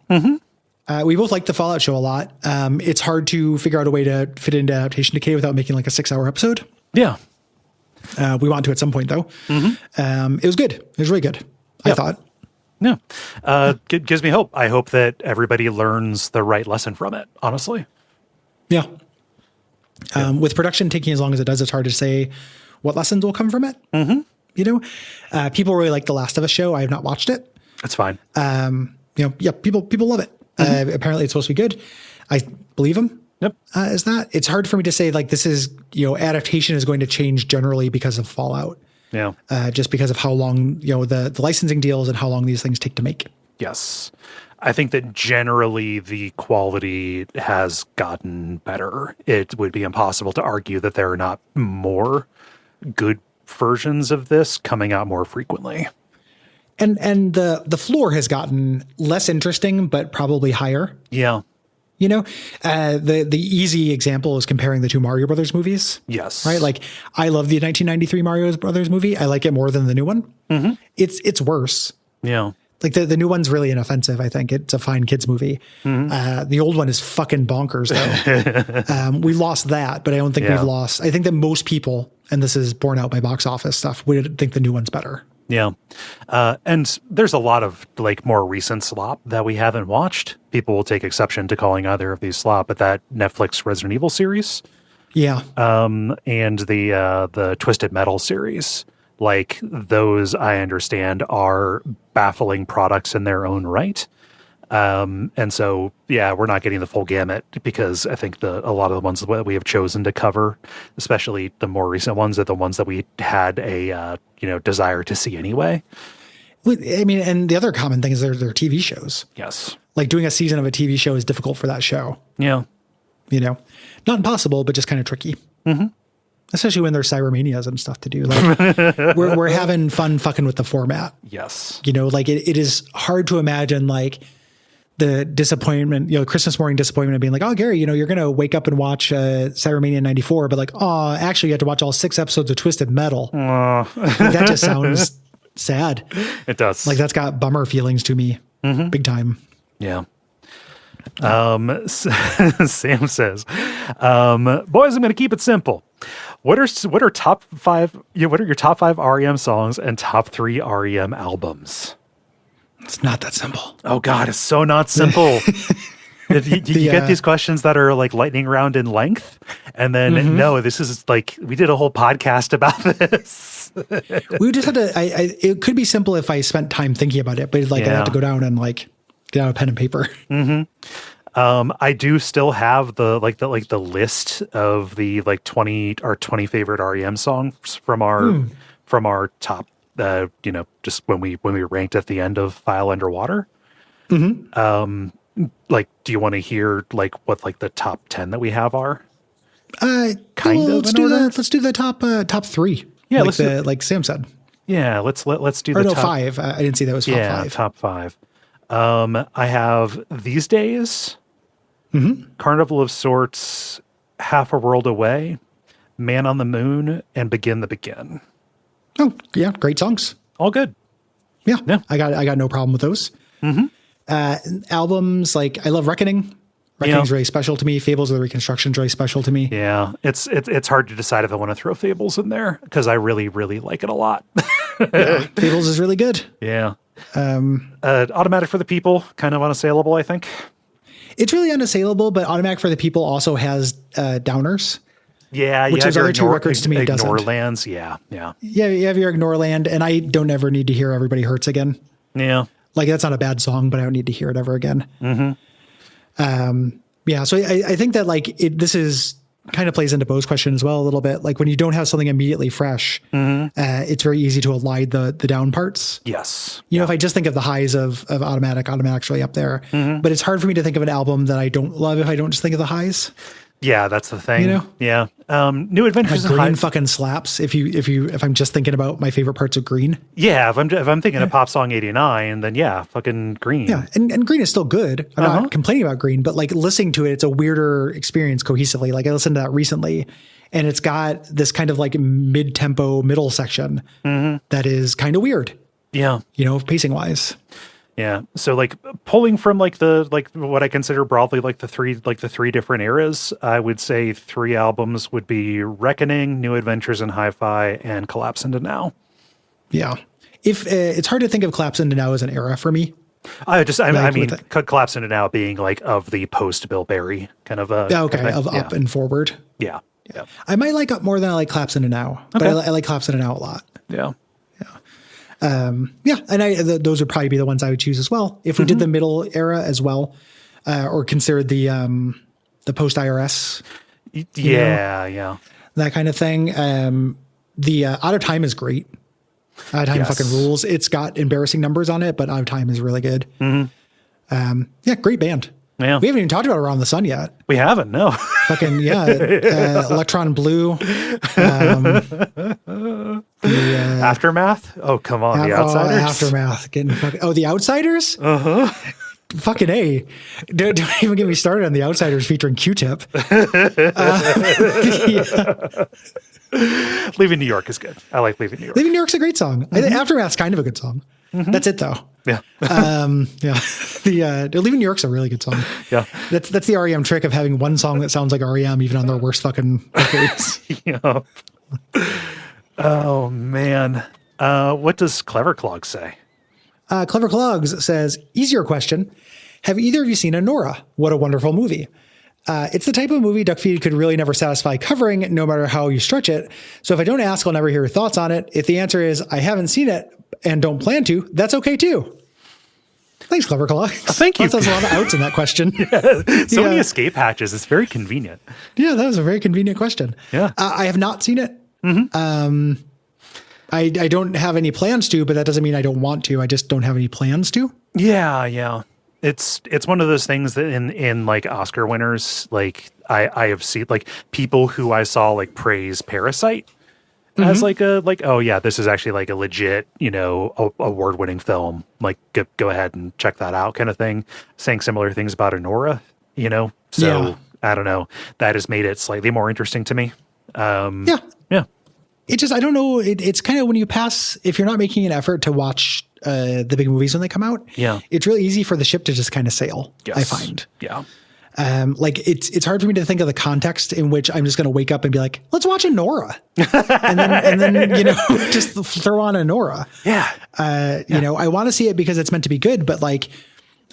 We both like the Fallout show a lot. It's hard to figure out a way to fit into adaptation decay without making like a 6-hour episode. Yeah. We want to at some point though. It was good. It was really good. I thought. Yeah. Gives me hope. I hope that everybody learns the right lesson from it, honestly. Yeah. With production taking as long as it does, it's hard to say what lessons will come from it. Mm-hmm. You know, people really like the Last of Us show. I have not watched it. That's fine. You know, yeah, people love it. Apparently it's supposed to be good. I believe them. Yep. Is that it's hard for me to say like this is, you know, adaptation is going to change generally because of Fallout. Yeah. Just because of how long, you know, the licensing deals and how long these things take to make. Yes. I think that generally the quality has gotten better. It would be impossible to argue that there are not more good versions of this coming out more frequently. And the floor has gotten less interesting, but probably higher. Yeah. You know, the easy example is comparing the two Mario Brothers movies. Yes. Right. Like I love the 1993 Mario Brothers movie. I like it more than the new one. Mm-hmm. It's worse. Yeah. Like the new one's really inoffensive. I think it's a fine kids movie. Mm-hmm. The old one is fucking bonkers though. We lost that, but I don't think we've lost. I think that most people, and this is borne out by box office stuff, would think the new one's better. Yeah. And there's a lot of like more recent slop that we haven't watched. People will take exception to calling either of these slop, but that Netflix Resident Evil series. Yeah. And the Twisted Metal series, like those I understand are baffling products in their own right. And so, yeah, we're not getting the full gamut because I think a lot of the ones that we have chosen to cover, especially the more recent ones, are the ones that we had a desire to see anyway. I mean, and the other common thing is they're TV shows. Yes. Like doing a season of a TV show is difficult for that show. Yeah. You know, not impossible, but just kind of tricky. Mm-hmm. Especially when there's Cyromanias and stuff to do. Like we're having fun fucking with the format. Yes. You know, like it is hard to imagine like the disappointment, you know, Christmas morning disappointment of being like, oh, Gary, you know, you're going to wake up and watch Cyromania 94, but like, oh, actually you have to watch all 6 episodes of Twisted Metal. Like, that just sounds sad. It does. Like that's got bummer feelings to me. Mm-hmm. Big time. Yeah. Sam says, boys, I'm going to keep it simple. What are top 5? What are your top 5 REM songs and top 3 REM albums? It's not that simple. Oh God, it's so not simple. You get these questions that are like lightning round in length, and then no, this is like we did a whole podcast about this. We just had to. It could be simple if I spent time thinking about it, but like I have to go down and like get out a pen and paper. Mm-hmm. I do still have the list of the like 20 favorite REM songs from our top. Just when we ranked at the end of File Underwater. Mm-hmm. Like, do you want to hear like what like the top 10 that we have are? Let's do the top 3. Yeah, like Sam said. Yeah, let's do the top 5. I didn't see that was top 5. Top 5. I have These Days, Carnival of Sorts, Half a World Away, Man on the Moon, and Begin the Begin. Oh yeah, great songs. All good. Yeah. I got no problem with those. Mm-hmm. Albums like I love Reckoning. Reckoning's really special to me. Fables of the Reconstruction's really special to me. Yeah, it's hard to decide if I want to throw Fables in there because I really really like it a lot. Fables is really good. Yeah. Automatic for the People, kind of unassailable, I think. It's really unassailable, but Automatic for the People also has downers. Yeah, which is other 2 records to me it doesn't. Ignorelands, yeah. Yeah, you have your Ignoreland, and I don't ever need to hear Everybody Hurts again. Yeah. Like, that's not a bad song, but I don't need to hear it ever again. Mm-hmm. Yeah, so I think that, like, this is kind of plays into Bo's question as well a little bit. Like, when you don't have something immediately fresh, it's very easy to elide the down parts. Yes. You know, if I just think of the highs of Automatic's really up there. But it's hard for me to think of an album that I don't love if I don't just think of the highs. Yeah, that's the thing. You know? Yeah. New Adventures like Green fucking slaps. If I'm just thinking about my favorite parts of Green. Yeah, if I'm thinking of Pop Song 89, then yeah, fucking Green. Yeah, and Green is still good. I'm not complaining about Green, but like listening to it, it's a weirder experience cohesively. Like I listened to that recently, and it's got this kind of like mid-tempo middle section that is kind of weird. Yeah. You know, pacing wise. Yeah. So like pulling from like what I consider broadly like the three different eras, I would say 3 albums would be Reckoning, New Adventures in Hi-Fi, and Collapse Into Now. Yeah. If it's hard to think of Collapse Into Now as an era for me. I mean Collapse Into Now being like of the post Bill Berry kind of of up and forward. Yeah. Yeah. I might like Up more than I like Claps in a Now, but I like Claps in a Now a lot. Yeah. And those would probably be the ones I would choose as well. If we did the middle era as well, or considered the post IRS, Yeah. that kind of thing. The Out of Time is great. Out of Time fucking rules. It's got embarrassing numbers on it, but Out of Time is really good. Great band. Yeah. We haven't even talked about Around the Sun yet. We haven't, no. Fucking Electron Blue. Aftermath? Oh, come on. The Outsiders? Aftermath. The Outsiders? Fucking A. Don't even get me started on the Outsiders featuring Q-Tip. Leaving New York is good. I like Leaving New York. Leaving New York's a great song. I think Aftermath's kind of a good song. That's it though. Yeah. The Leaving New York's a really good song. Yeah. That's the REM trick of having one song that sounds like REM even on their worst fucking records. Yeah. Oh man. What does Clever Clog say? Clever Clogs says, easier question. Have either of you seen Nora? What a wonderful movie. It's the type of movie Duckfeed could really never satisfy covering, no matter how you stretch it. So if I don't ask, I'll never hear your thoughts on it. If the answer is I haven't seen it and don't plan to, that's okay too. Thanks, Clever Clogs. Thank you. There's a lot of outs in that question. So many escape hatches. It's very convenient. Yeah, that was a very convenient question. Yeah. I have not seen it. I don't have any plans to, but that doesn't mean I don't want to. I just don't have any plans to. Yeah. It's one of those things that in like Oscar winners, like I have seen like people who I saw like praise Parasite as oh yeah, this is actually like a legit, award winning film. Like go ahead and check that out kind of thing. Saying similar things about Anora, So I don't know. That has made it slightly more interesting to me. Yeah. It just, I don't know. It's kind of when you pass, if you're not making an effort to watch the big movies when they come out, it's really easy for the ship to just kind of sail. Yes. I find. Yeah. It's hard for me to think of the context in which I'm just going to wake up and be like, let's watch Nora. and then, just throw on Nora. Yeah. I want to see it because it's meant to be good, but like,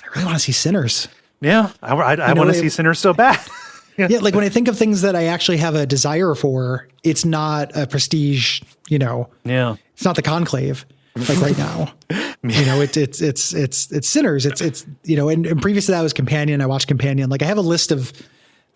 I really want to see Sinners. Yeah. I want to see Sinners so bad. Yeah, like when I think of things that I actually have a desire for, it's not a prestige, Yeah. It's not the Conclave, like right now. It's Sinners. It's and previous to that was Companion. I watched Companion. Like I have a list of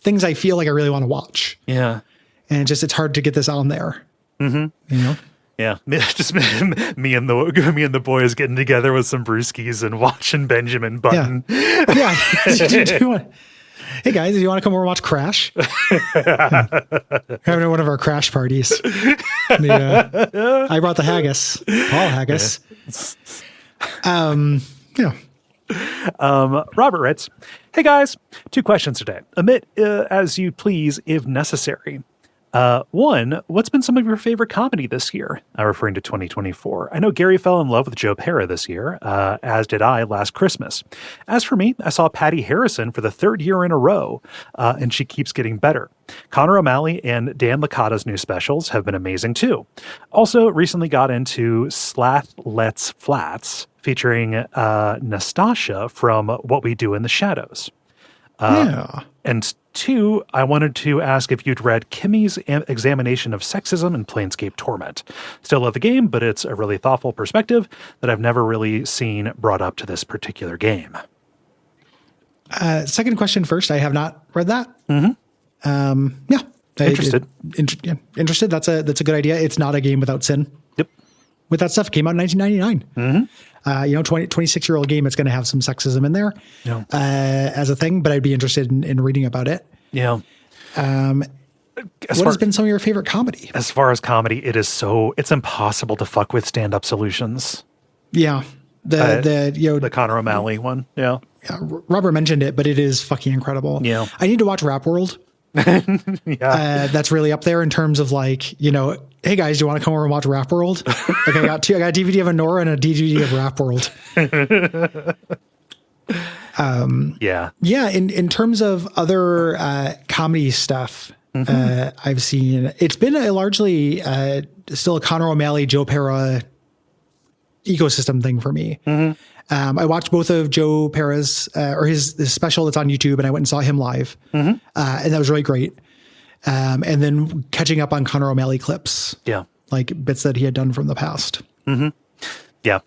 things I feel like I really want to watch. Yeah. And it's hard to get this on there. Yeah, just me and the boys getting together with some brewskis and watching Benjamin Button. Yeah. Hey guys, do you want to come over and watch Crash? Having one of our Crash parties. I brought the haggis, Paul Haggis. Robert writes, "Hey guys, 2 questions today. Omit as you please if necessary. 1, what's been some of your favorite comedy this year? Referring to 2024. I know Gary fell in love with Joe Pera this year, as did I last Christmas. As for me, I saw Patty Harrison for the 3rd year in a row, and she keeps getting better. Connor O'Malley and Dan Licata's new specials have been amazing too. Also, recently got into Slath Let's Flats, featuring Nastasha from What We Do in the Shadows. And 2, I wanted to ask if you'd read Kimmy's examination of sexism in Planescape Torment. Still love the game, but it's a really thoughtful perspective that I've never really seen brought up to this particular game." Second question first. I have not read that. Interested. Interested. That's a good idea. It's not a game without sin. Yep. With that stuff, it came out in 1999. 26-year-old game, it's going to have some sexism in there as a thing, but I'd be interested in reading about it. Yeah. What has been some of your favorite comedy? As far as comedy, it's impossible to fuck with stand-up solutions. Yeah. The Connor O'Malley one. Yeah. Robert mentioned it, but it is fucking incredible. Yeah. I need to watch Rap World. That's really up there in terms of like, hey guys, do you want to come over and watch Rap World? Like I got a DVD of Nora and a DVD of Rap World. In terms of other comedy stuff, I've seen, it's been a largely still a Connor O'Malley, Joe Pera ecosystem thing for me. I watched both of Joe Pera's or his special that's on YouTube, and I went and saw him live, and that was really great. and then catching up on Conor O'Malley clips. Yeah. Like bits that he had done from the past. Yeah.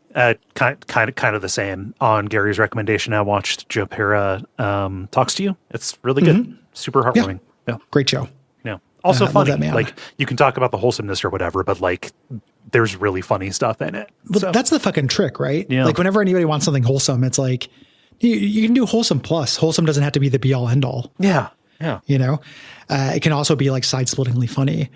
Kind of the same. On Gary's recommendation, I watched Joe Pera Talks to You. It's really good. Super heartwarming. Yeah. Great show. Yeah. Also funny. that man. Like, you can talk about the wholesomeness or whatever, but like, there's really funny stuff in it. But So, that's the fucking trick, right? Yeah. Like whenever anybody wants something wholesome, it's like you can do wholesome plus. Wholesome doesn't have to be the be all end all. yeah. Yeah. You know, it can also be like side splittingly funny.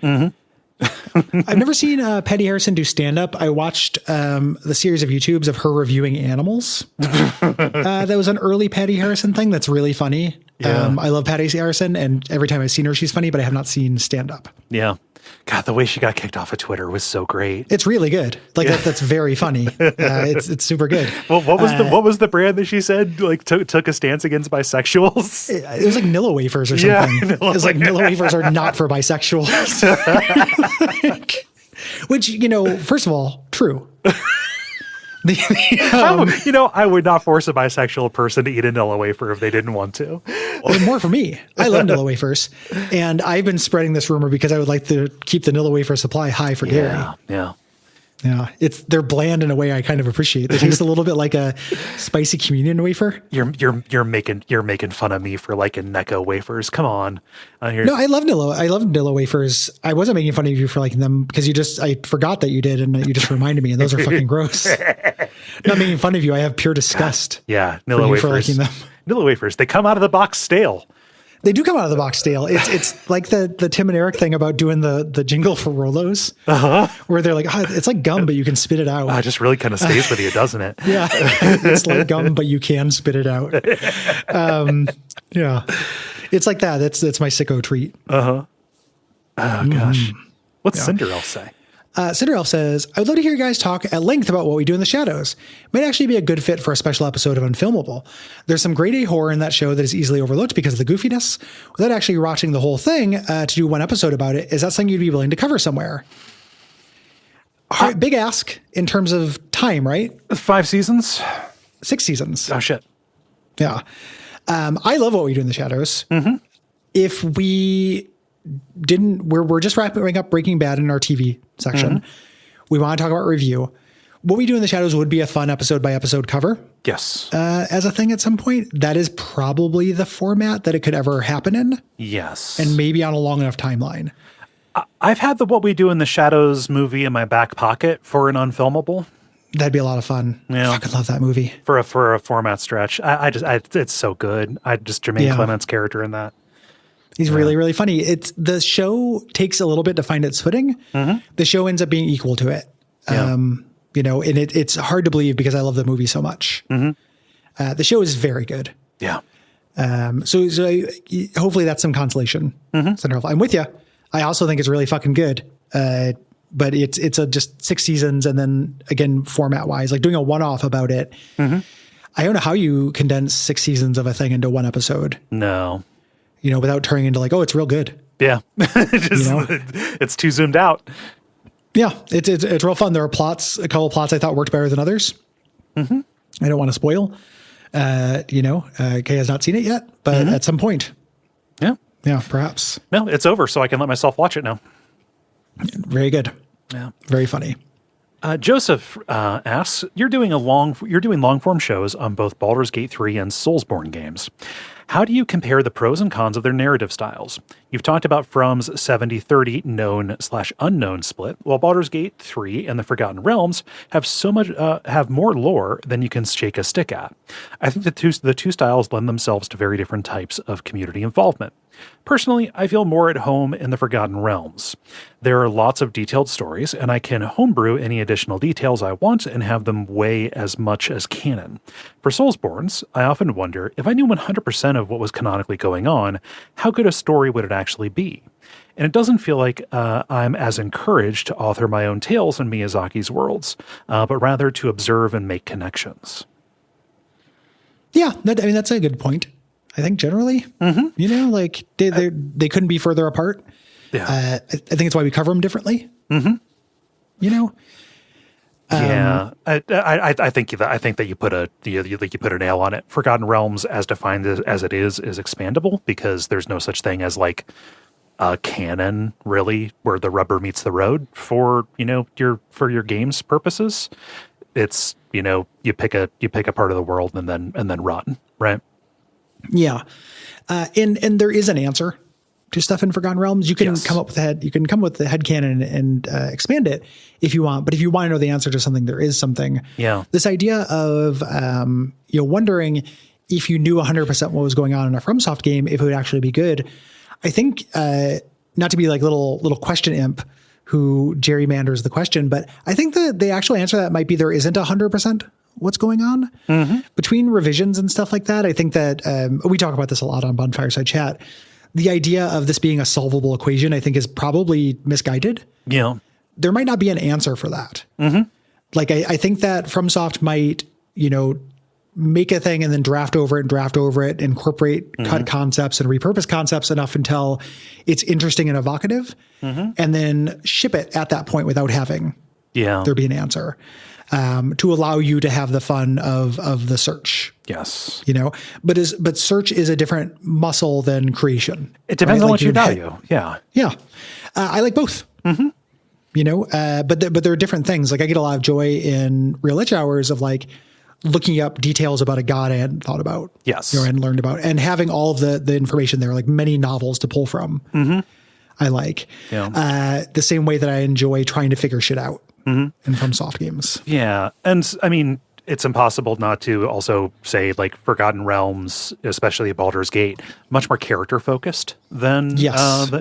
I've never seen Patty Harrison do stand up. I watched the series of YouTubes of her reviewing animals. That was an early Patty Harrison thing. That's really funny. Yeah. I love Patty Harrison, and every time I've seen her, she's funny, but I have not seen stand up. Yeah. God, the way she got kicked off of Twitter was so great. It's really good. Like that's very funny. It's super good. Well, what was the brand that she said like took a stance against bisexuals? It was like Nilla wafers or something. Yeah, It was like Nilla wafers are not for bisexuals. Which, you know, first of all, true. I would not force a bisexual person to eat a Nilla wafer if they didn't want to. Well, more for me. I love Nilla wafers, and I've been spreading this rumor because I would like to keep the Nilla wafer supply high for Gary. Yeah. Yeah, they're bland in a way I kind of appreciate. They taste a little bit like a spicy communion wafer. You're making fun of me for liking Necco wafers. Come on. No, I love Nilla wafers. I wasn't making fun of you for liking them because I forgot that you did, and you just reminded me, and those are fucking gross. Not making fun of you. I have pure disgust. Yeah, Nilla wafers. For liking them. Nilla wafers. They come out of the box stale. They do come out of the box stale. It's like the Tim and Eric thing about doing the jingle for Rolos, where they're like, it's like gum, but you can spit it out. It just really kind of stays with you, doesn't it? Yeah, it's like gum, but you can spit it out. Yeah, it's like that. That's my sicko treat. Oh gosh, what's Cinderella say? Cinderella says, I would love to hear you guys talk at length about what we do in the shadows. Might actually be a good fit for a special episode of Unfilmable. There's some grade A horror in that show that is easily overlooked because of the goofiness. Without actually watching the whole thing, to do one episode about it, is that something you'd be willing to cover somewhere? Big ask in terms of time, right? 5 seasons? 6 seasons. Oh, shit. Yeah. I love what we do in the shadows. If we didn't, we're just wrapping up Breaking Bad in our TV section. We want to talk about review. What we do in the shadows would be a fun episode by episode cover. Yes. As a thing at some point. That is probably the format that it could ever happen in. Yes. And maybe on a long enough timeline. I've had the What We Do in the Shadows movie in my back pocket for an Unfilmable. That'd be a lot of fun. Yeah. I fucking love that movie. For a format stretch. It's so good. Jermaine Clement's character in that. He's really, really funny. The show takes a little bit to find its footing. The show ends up being equal to it. And it's hard to believe because I love the movie so much. The show is very good. Yeah. So hopefully that's some consolation. Cinderella. I'm with you. I also think it's really fucking good. But it's just 6 seasons. And then again, format wise, like doing a one-off about it. I don't know how you condense 6 seasons of a thing into one episode. No. Without turning into like, oh, it's real good. Yeah. It's too zoomed out. Yeah. It's real fun. There are a couple of plots I thought worked better than others. I don't want to spoil, Kay has not seen it yet, but at some point. Yeah. Yeah, perhaps. No, it's over. So I can let myself watch it now. Very good. Yeah. Very funny. Joseph asks, you're doing long form shows on both Baldur's Gate 3 and Soulsborne games. How do you compare the pros and cons of their narrative styles? You've talked about From's 70-30 known/unknown split, while Baldur's Gate 3 and the Forgotten Realms have more lore than you can shake a stick at. I think the two styles lend themselves to very different types of community involvement. Personally, I feel more at home in the Forgotten Realms. There are lots of detailed stories, and I can homebrew any additional details I want and have them weigh as much as canon. For Soulsborns, I often wonder, if I knew 100% of what was canonically going on, how good a story would it actually be? And it doesn't feel like I'm as encouraged to author my own tales in Miyazaki's worlds, but rather to observe and make connections. Yeah, that's a good point. I think generally, like they couldn't be further apart. Yeah. I think it's why we cover them differently. Yeah, I think that you put a nail on it. Forgotten Realms, as defined as it is expandable because there's no such thing as like a canon, really, where the rubber meets the road for, your game's purposes. It's, you pick a part of the world and then run, right? Yeah. And there is an answer to stuff in Forgotten Realms. You can come up with the headcanon and expand it if you want. But if you want to know the answer to something, there is something. Yeah. This idea of wondering if you knew 100% what was going on in a FromSoft game, if it would actually be good. I think not to be like little question imp who gerrymanders the question, but I think that the actual answer to that might be there isn't 100% what's going on between revisions and stuff like that. I think that we talk about this a lot on Bonfireside Chat. The idea of this being a solvable equation, I think, is probably misguided. Yeah. There might not be an answer for that. Like, I think that FromSoft might, make a thing and then draft over it, incorporate cut concepts and repurpose concepts enough until it's interesting and evocative, and then ship it at that point without having there be an answer, to allow you to have the fun of the search. Yes. But search is a different muscle than creation. It depends on what you value. Yeah. Yeah. I like both. But there are different things. Like, I get a lot of joy in real itch hours of like looking up details about a god I hadn't thought about. Yes. And learned about, and having all of the information there, like many novels to pull from. I like. The same way that I enjoy trying to figure shit out in FromSoft games. Yeah. And I mean, it's impossible not to also say, like, Forgotten Realms, especially Baldur's Gate, much more character focused than Souls,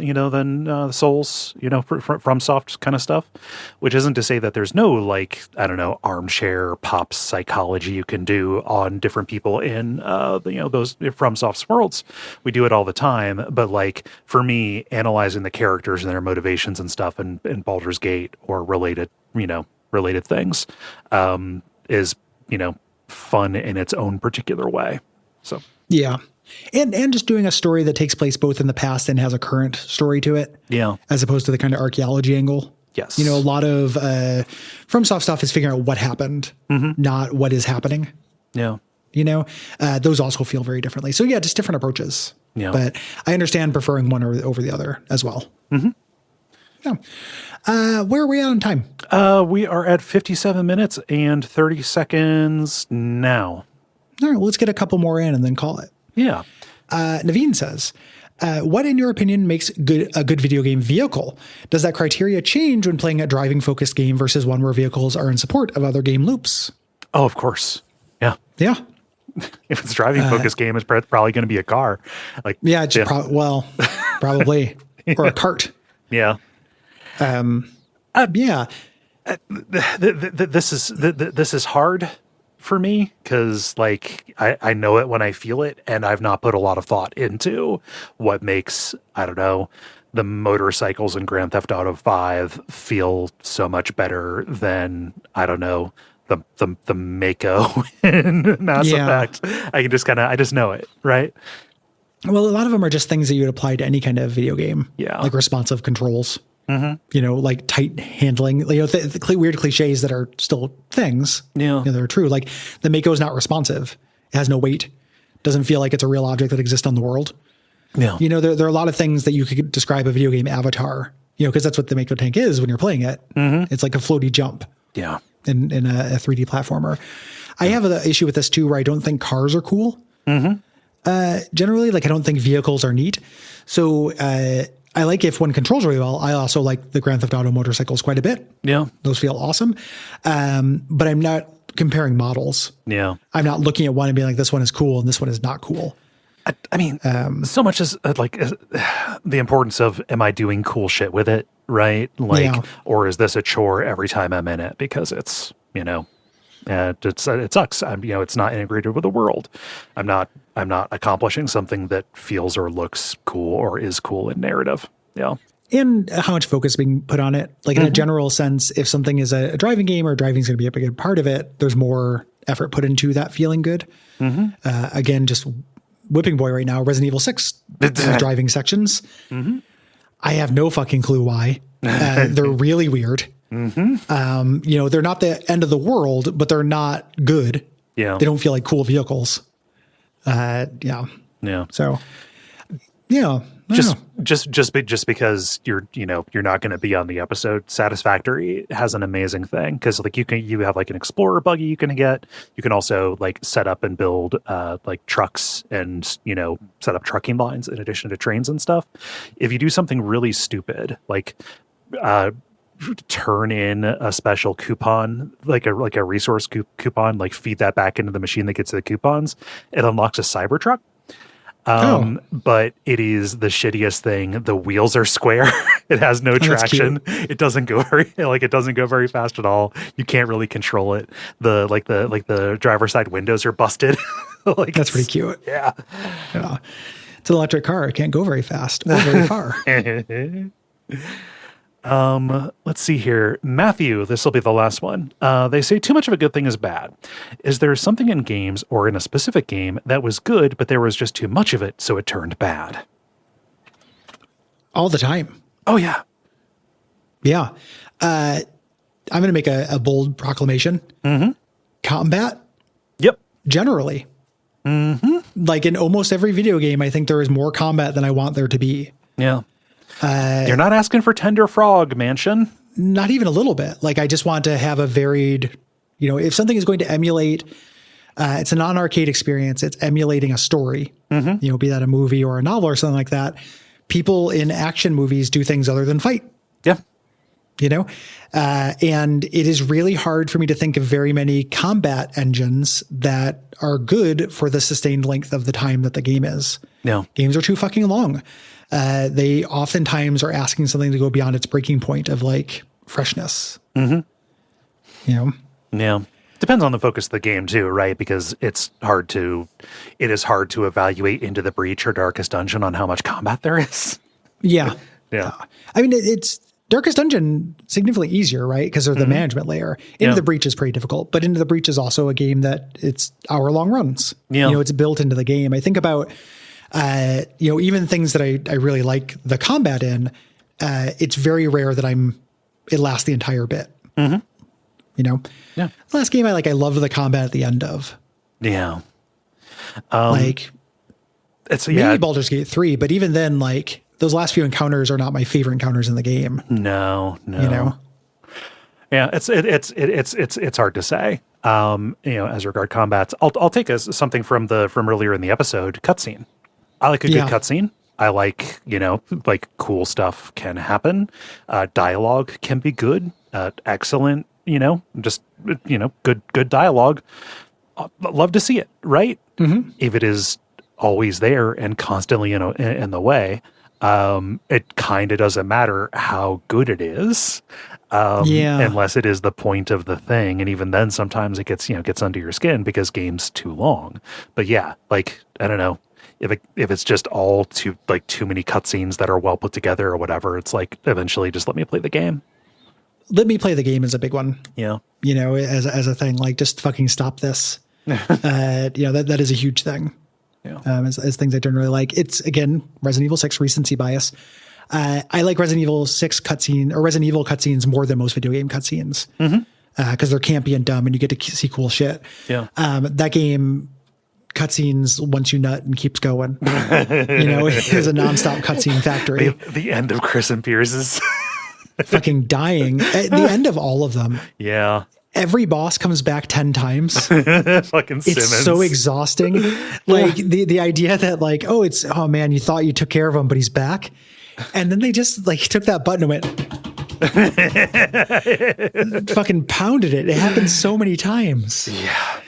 FromSoft kind of stuff. Which isn't to say that there's no, like, I don't know, armchair pop psychology you can do on different people in those FromSoft's worlds. We do it all the time, but like for me, analyzing the characters and their motivations and stuff in Baldur's Gate or related things is fun in its own particular way. So yeah. And just doing a story that takes place both in the past and has a current story to it. Yeah. As opposed to the kind of archaeology angle. Yes. A lot of FromSoft stuff is figuring out what happened, not what is happening. Yeah. Those also feel very differently. So yeah, just different approaches. Yeah. But I understand preferring one over the other as well. Yeah. Where are we at on time? We are at 57 minutes and 30 seconds now. All right. Well, let's get a couple more in and then call it. Yeah. Naveen says, what, in your opinion, makes a good video game vehicle? Does that criteria change when playing a driving-focused game versus one where vehicles are in support of other game loops? Oh, of course. Yeah. Yeah. If it's a driving-focused game, it's probably going to be a car. Probably. Or a cart. Yeah. Yeah. This is hard for me because, like, I know it when I feel it, and I've not put a lot of thought into what makes, I don't know, the motorcycles in Grand Theft Auto 5 feel so much better than, I don't know, the Mako in Mass Effect. I just know it, right? Well, a lot of them are just things that you would apply to any kind of video game. Yeah. Like responsive controls. Like tight handling, the weird cliches that are still things. Yeah. That are true. Like the Mako is not responsive. It has no weight. Doesn't feel like it's a real object that exists on the world. Yeah. There are a lot of things that you could describe a video game avatar, because that's what the Mako tank is when you're playing it. It's like a floaty jump. Yeah. In a 3D platformer. I have an issue with this too, where I don't think cars are cool. Generally, like I don't think vehicles are neat. So, I like if one controls really well. I also like the Grand Theft Auto motorcycles quite a bit. Yeah. Those feel awesome. But I'm not comparing models. Yeah. I'm not looking at one and being like, this one is cool and this one is not cool. I mean, so much as the importance of, am I doing cool shit with it? Right. Like, or is this a chore every time I'm in it? Because it's, it sucks. It's not integrated with the world. I'm not accomplishing something that feels or looks cool or is cool in narrative. Yeah. And how much focus being put on it. Like in a general sense, if something is a driving game or driving is going to be a big part of it, there's more effort put into that feeling good. Again, just whipping boy right now, Resident Evil 6 driving sections. I have no fucking clue why. They're really weird. They're not the end of the world, but they're not good. Yeah. They don't feel like cool vehicles. Yeah. So Yeah. Just because you're not going to be on the episode, Satisfactory has an amazing thing, because like you have like an explorer buggy you can get. You can also like set up and build like trucks and set up trucking lines in addition to trains and stuff. If you do something really stupid like turn in a special coupon, like a resource coupon, like feed that back into the machine that gets the coupons, it unlocks a Cybertruck. But it is the shittiest thing. The wheels are square. It has no traction. It doesn't go very fast at all. You can't really control it. The driver's side windows are busted. That's pretty cute. Yeah. It's an electric car. It can't go very fast or very far. Let's see here. Matthew, this will be the last one. They say too much of a good thing is bad. Is there something in games or in a specific game that was good, but there was just too much of it, so it turned bad? All the time. Oh, yeah. Yeah. I'm going to make a bold proclamation. Mm-hmm. Combat. Yep. Generally. Mm-hmm. Like in almost every video game, I think there is more combat than I want there to be. Yeah. You're not asking for Tender Frog Mansion. Not even a little bit. Like I just want to have a varied, if something is going to emulate, it's a non-arcade experience. It's emulating a story, be that a movie or a novel or something like that. People in action movies do things other than fight. Yeah. And it is really hard for me to think of very many combat engines that are good for the sustained length of the time that the game is. No. Games are too fucking long. They oftentimes are asking something to go beyond its breaking point of like freshness. Mm-hmm. Yeah. Depends on the focus of the game too, right? Because it is hard to evaluate Into the Breach or Darkest Dungeon on how much combat there is. Yeah. Yeah. I mean, it's Darkest Dungeon significantly easier, right? Because of the management layer. Into the Breach is pretty difficult, but Into the Breach is also a game that it's hour-long runs. Yeah. It's built into the game. I think about even things that I really like the combat in, it's very rare that it lasts the entire bit. Mm-hmm. Yeah. The last game I loved the combat at the end of. Yeah. It's maybe Baldur's Gate 3, but even then, those last few encounters are not my favorite encounters in the game. No. Yeah, it's hard to say. As regard combats, I'll take something from earlier in the episode, cutscene. I like a good cutscene. I like, cool stuff can happen. Dialogue can be good, excellent, good dialogue. Love to see it, right? Mm-hmm. If it is always there and constantly in the way, it kind of doesn't matter how good it is, unless it is the point of the thing. And even then, sometimes it gets under your skin because game's too long. But yeah, I don't know. If it's just all too many cutscenes that are well put together or whatever, it's eventually just let me play the game. Let me play the game is a big one. Yeah. As a thing, just fucking stop this. That is a huge thing. Yeah. As things I don't really like. It's again, Resident Evil 6 recency bias. I like Resident Evil 6 cutscene or Resident Evil cutscenes more than most video game cutscenes. Mm-hmm. Cause they're campy and dumb and you get to see cool shit. Yeah. That game, cutscenes once you nut and keeps going. It's a nonstop cutscene factory. The end of Chris and Pierce's fucking dying at the end of all of them. Yeah. Every boss comes back 10 times. Fucking Simmons. It's so exhausting. The idea that oh man, you thought you took care of him, but he's back. And then they just took that button and went fucking pounded it. It happened so many times. Yeah.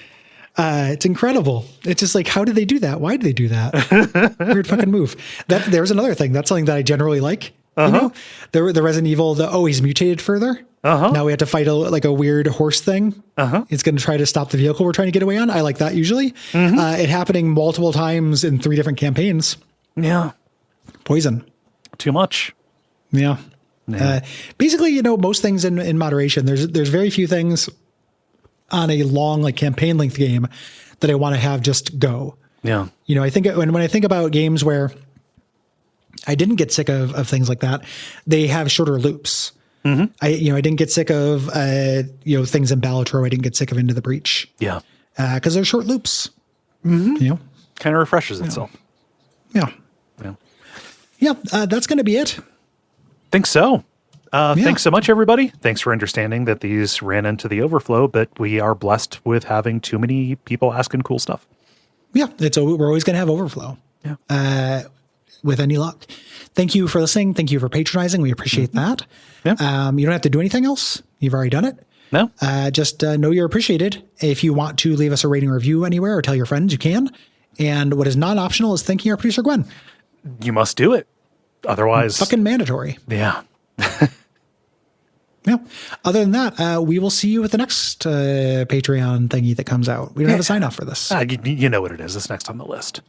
It's incredible. It's just how did they do that? Why did they do that? Weird fucking move. There's another thing. That's something that I generally like. The Resident Evil, he's mutated further. Now we have to fight a weird horse thing. It's going to try to stop the vehicle we're trying to get away on. I like that usually. It happening multiple times in 3 different campaigns. Yeah. Poison. Too much. Yeah. Basically, most things in moderation. There's very few things on a long campaign length game that I want to have just go. Yeah. I think when I think about games where I didn't get sick of things like that, they have shorter loops. Mm-hmm. I didn't get sick of things in Balatro. I didn't get sick of Into the Breach. Yeah. Because they're short loops. Mm-hmm. Kind of refreshes itself. Yeah. Yeah. yeah, that's going to be it. Think so. Thanks so much, everybody. Thanks for understanding that these ran into the overflow, but we are blessed with having too many people asking cool stuff. Yeah, we're always going to have overflow. Yeah. With any luck. Thank you for listening. Thank you for patronizing. We appreciate that. Yeah. You don't have to do anything else. You've already done it. No. Just know you're appreciated. If you want to leave us a rating or review anywhere or tell your friends, you can. And what is not optional is thanking our producer, Gwen. You must do it. Otherwise. Fucking mandatory. Yeah. Yeah. Other than that, we will see you with the next Patreon thingy that comes out. We don't have a sign off for this. You know what it is. It's next on the list.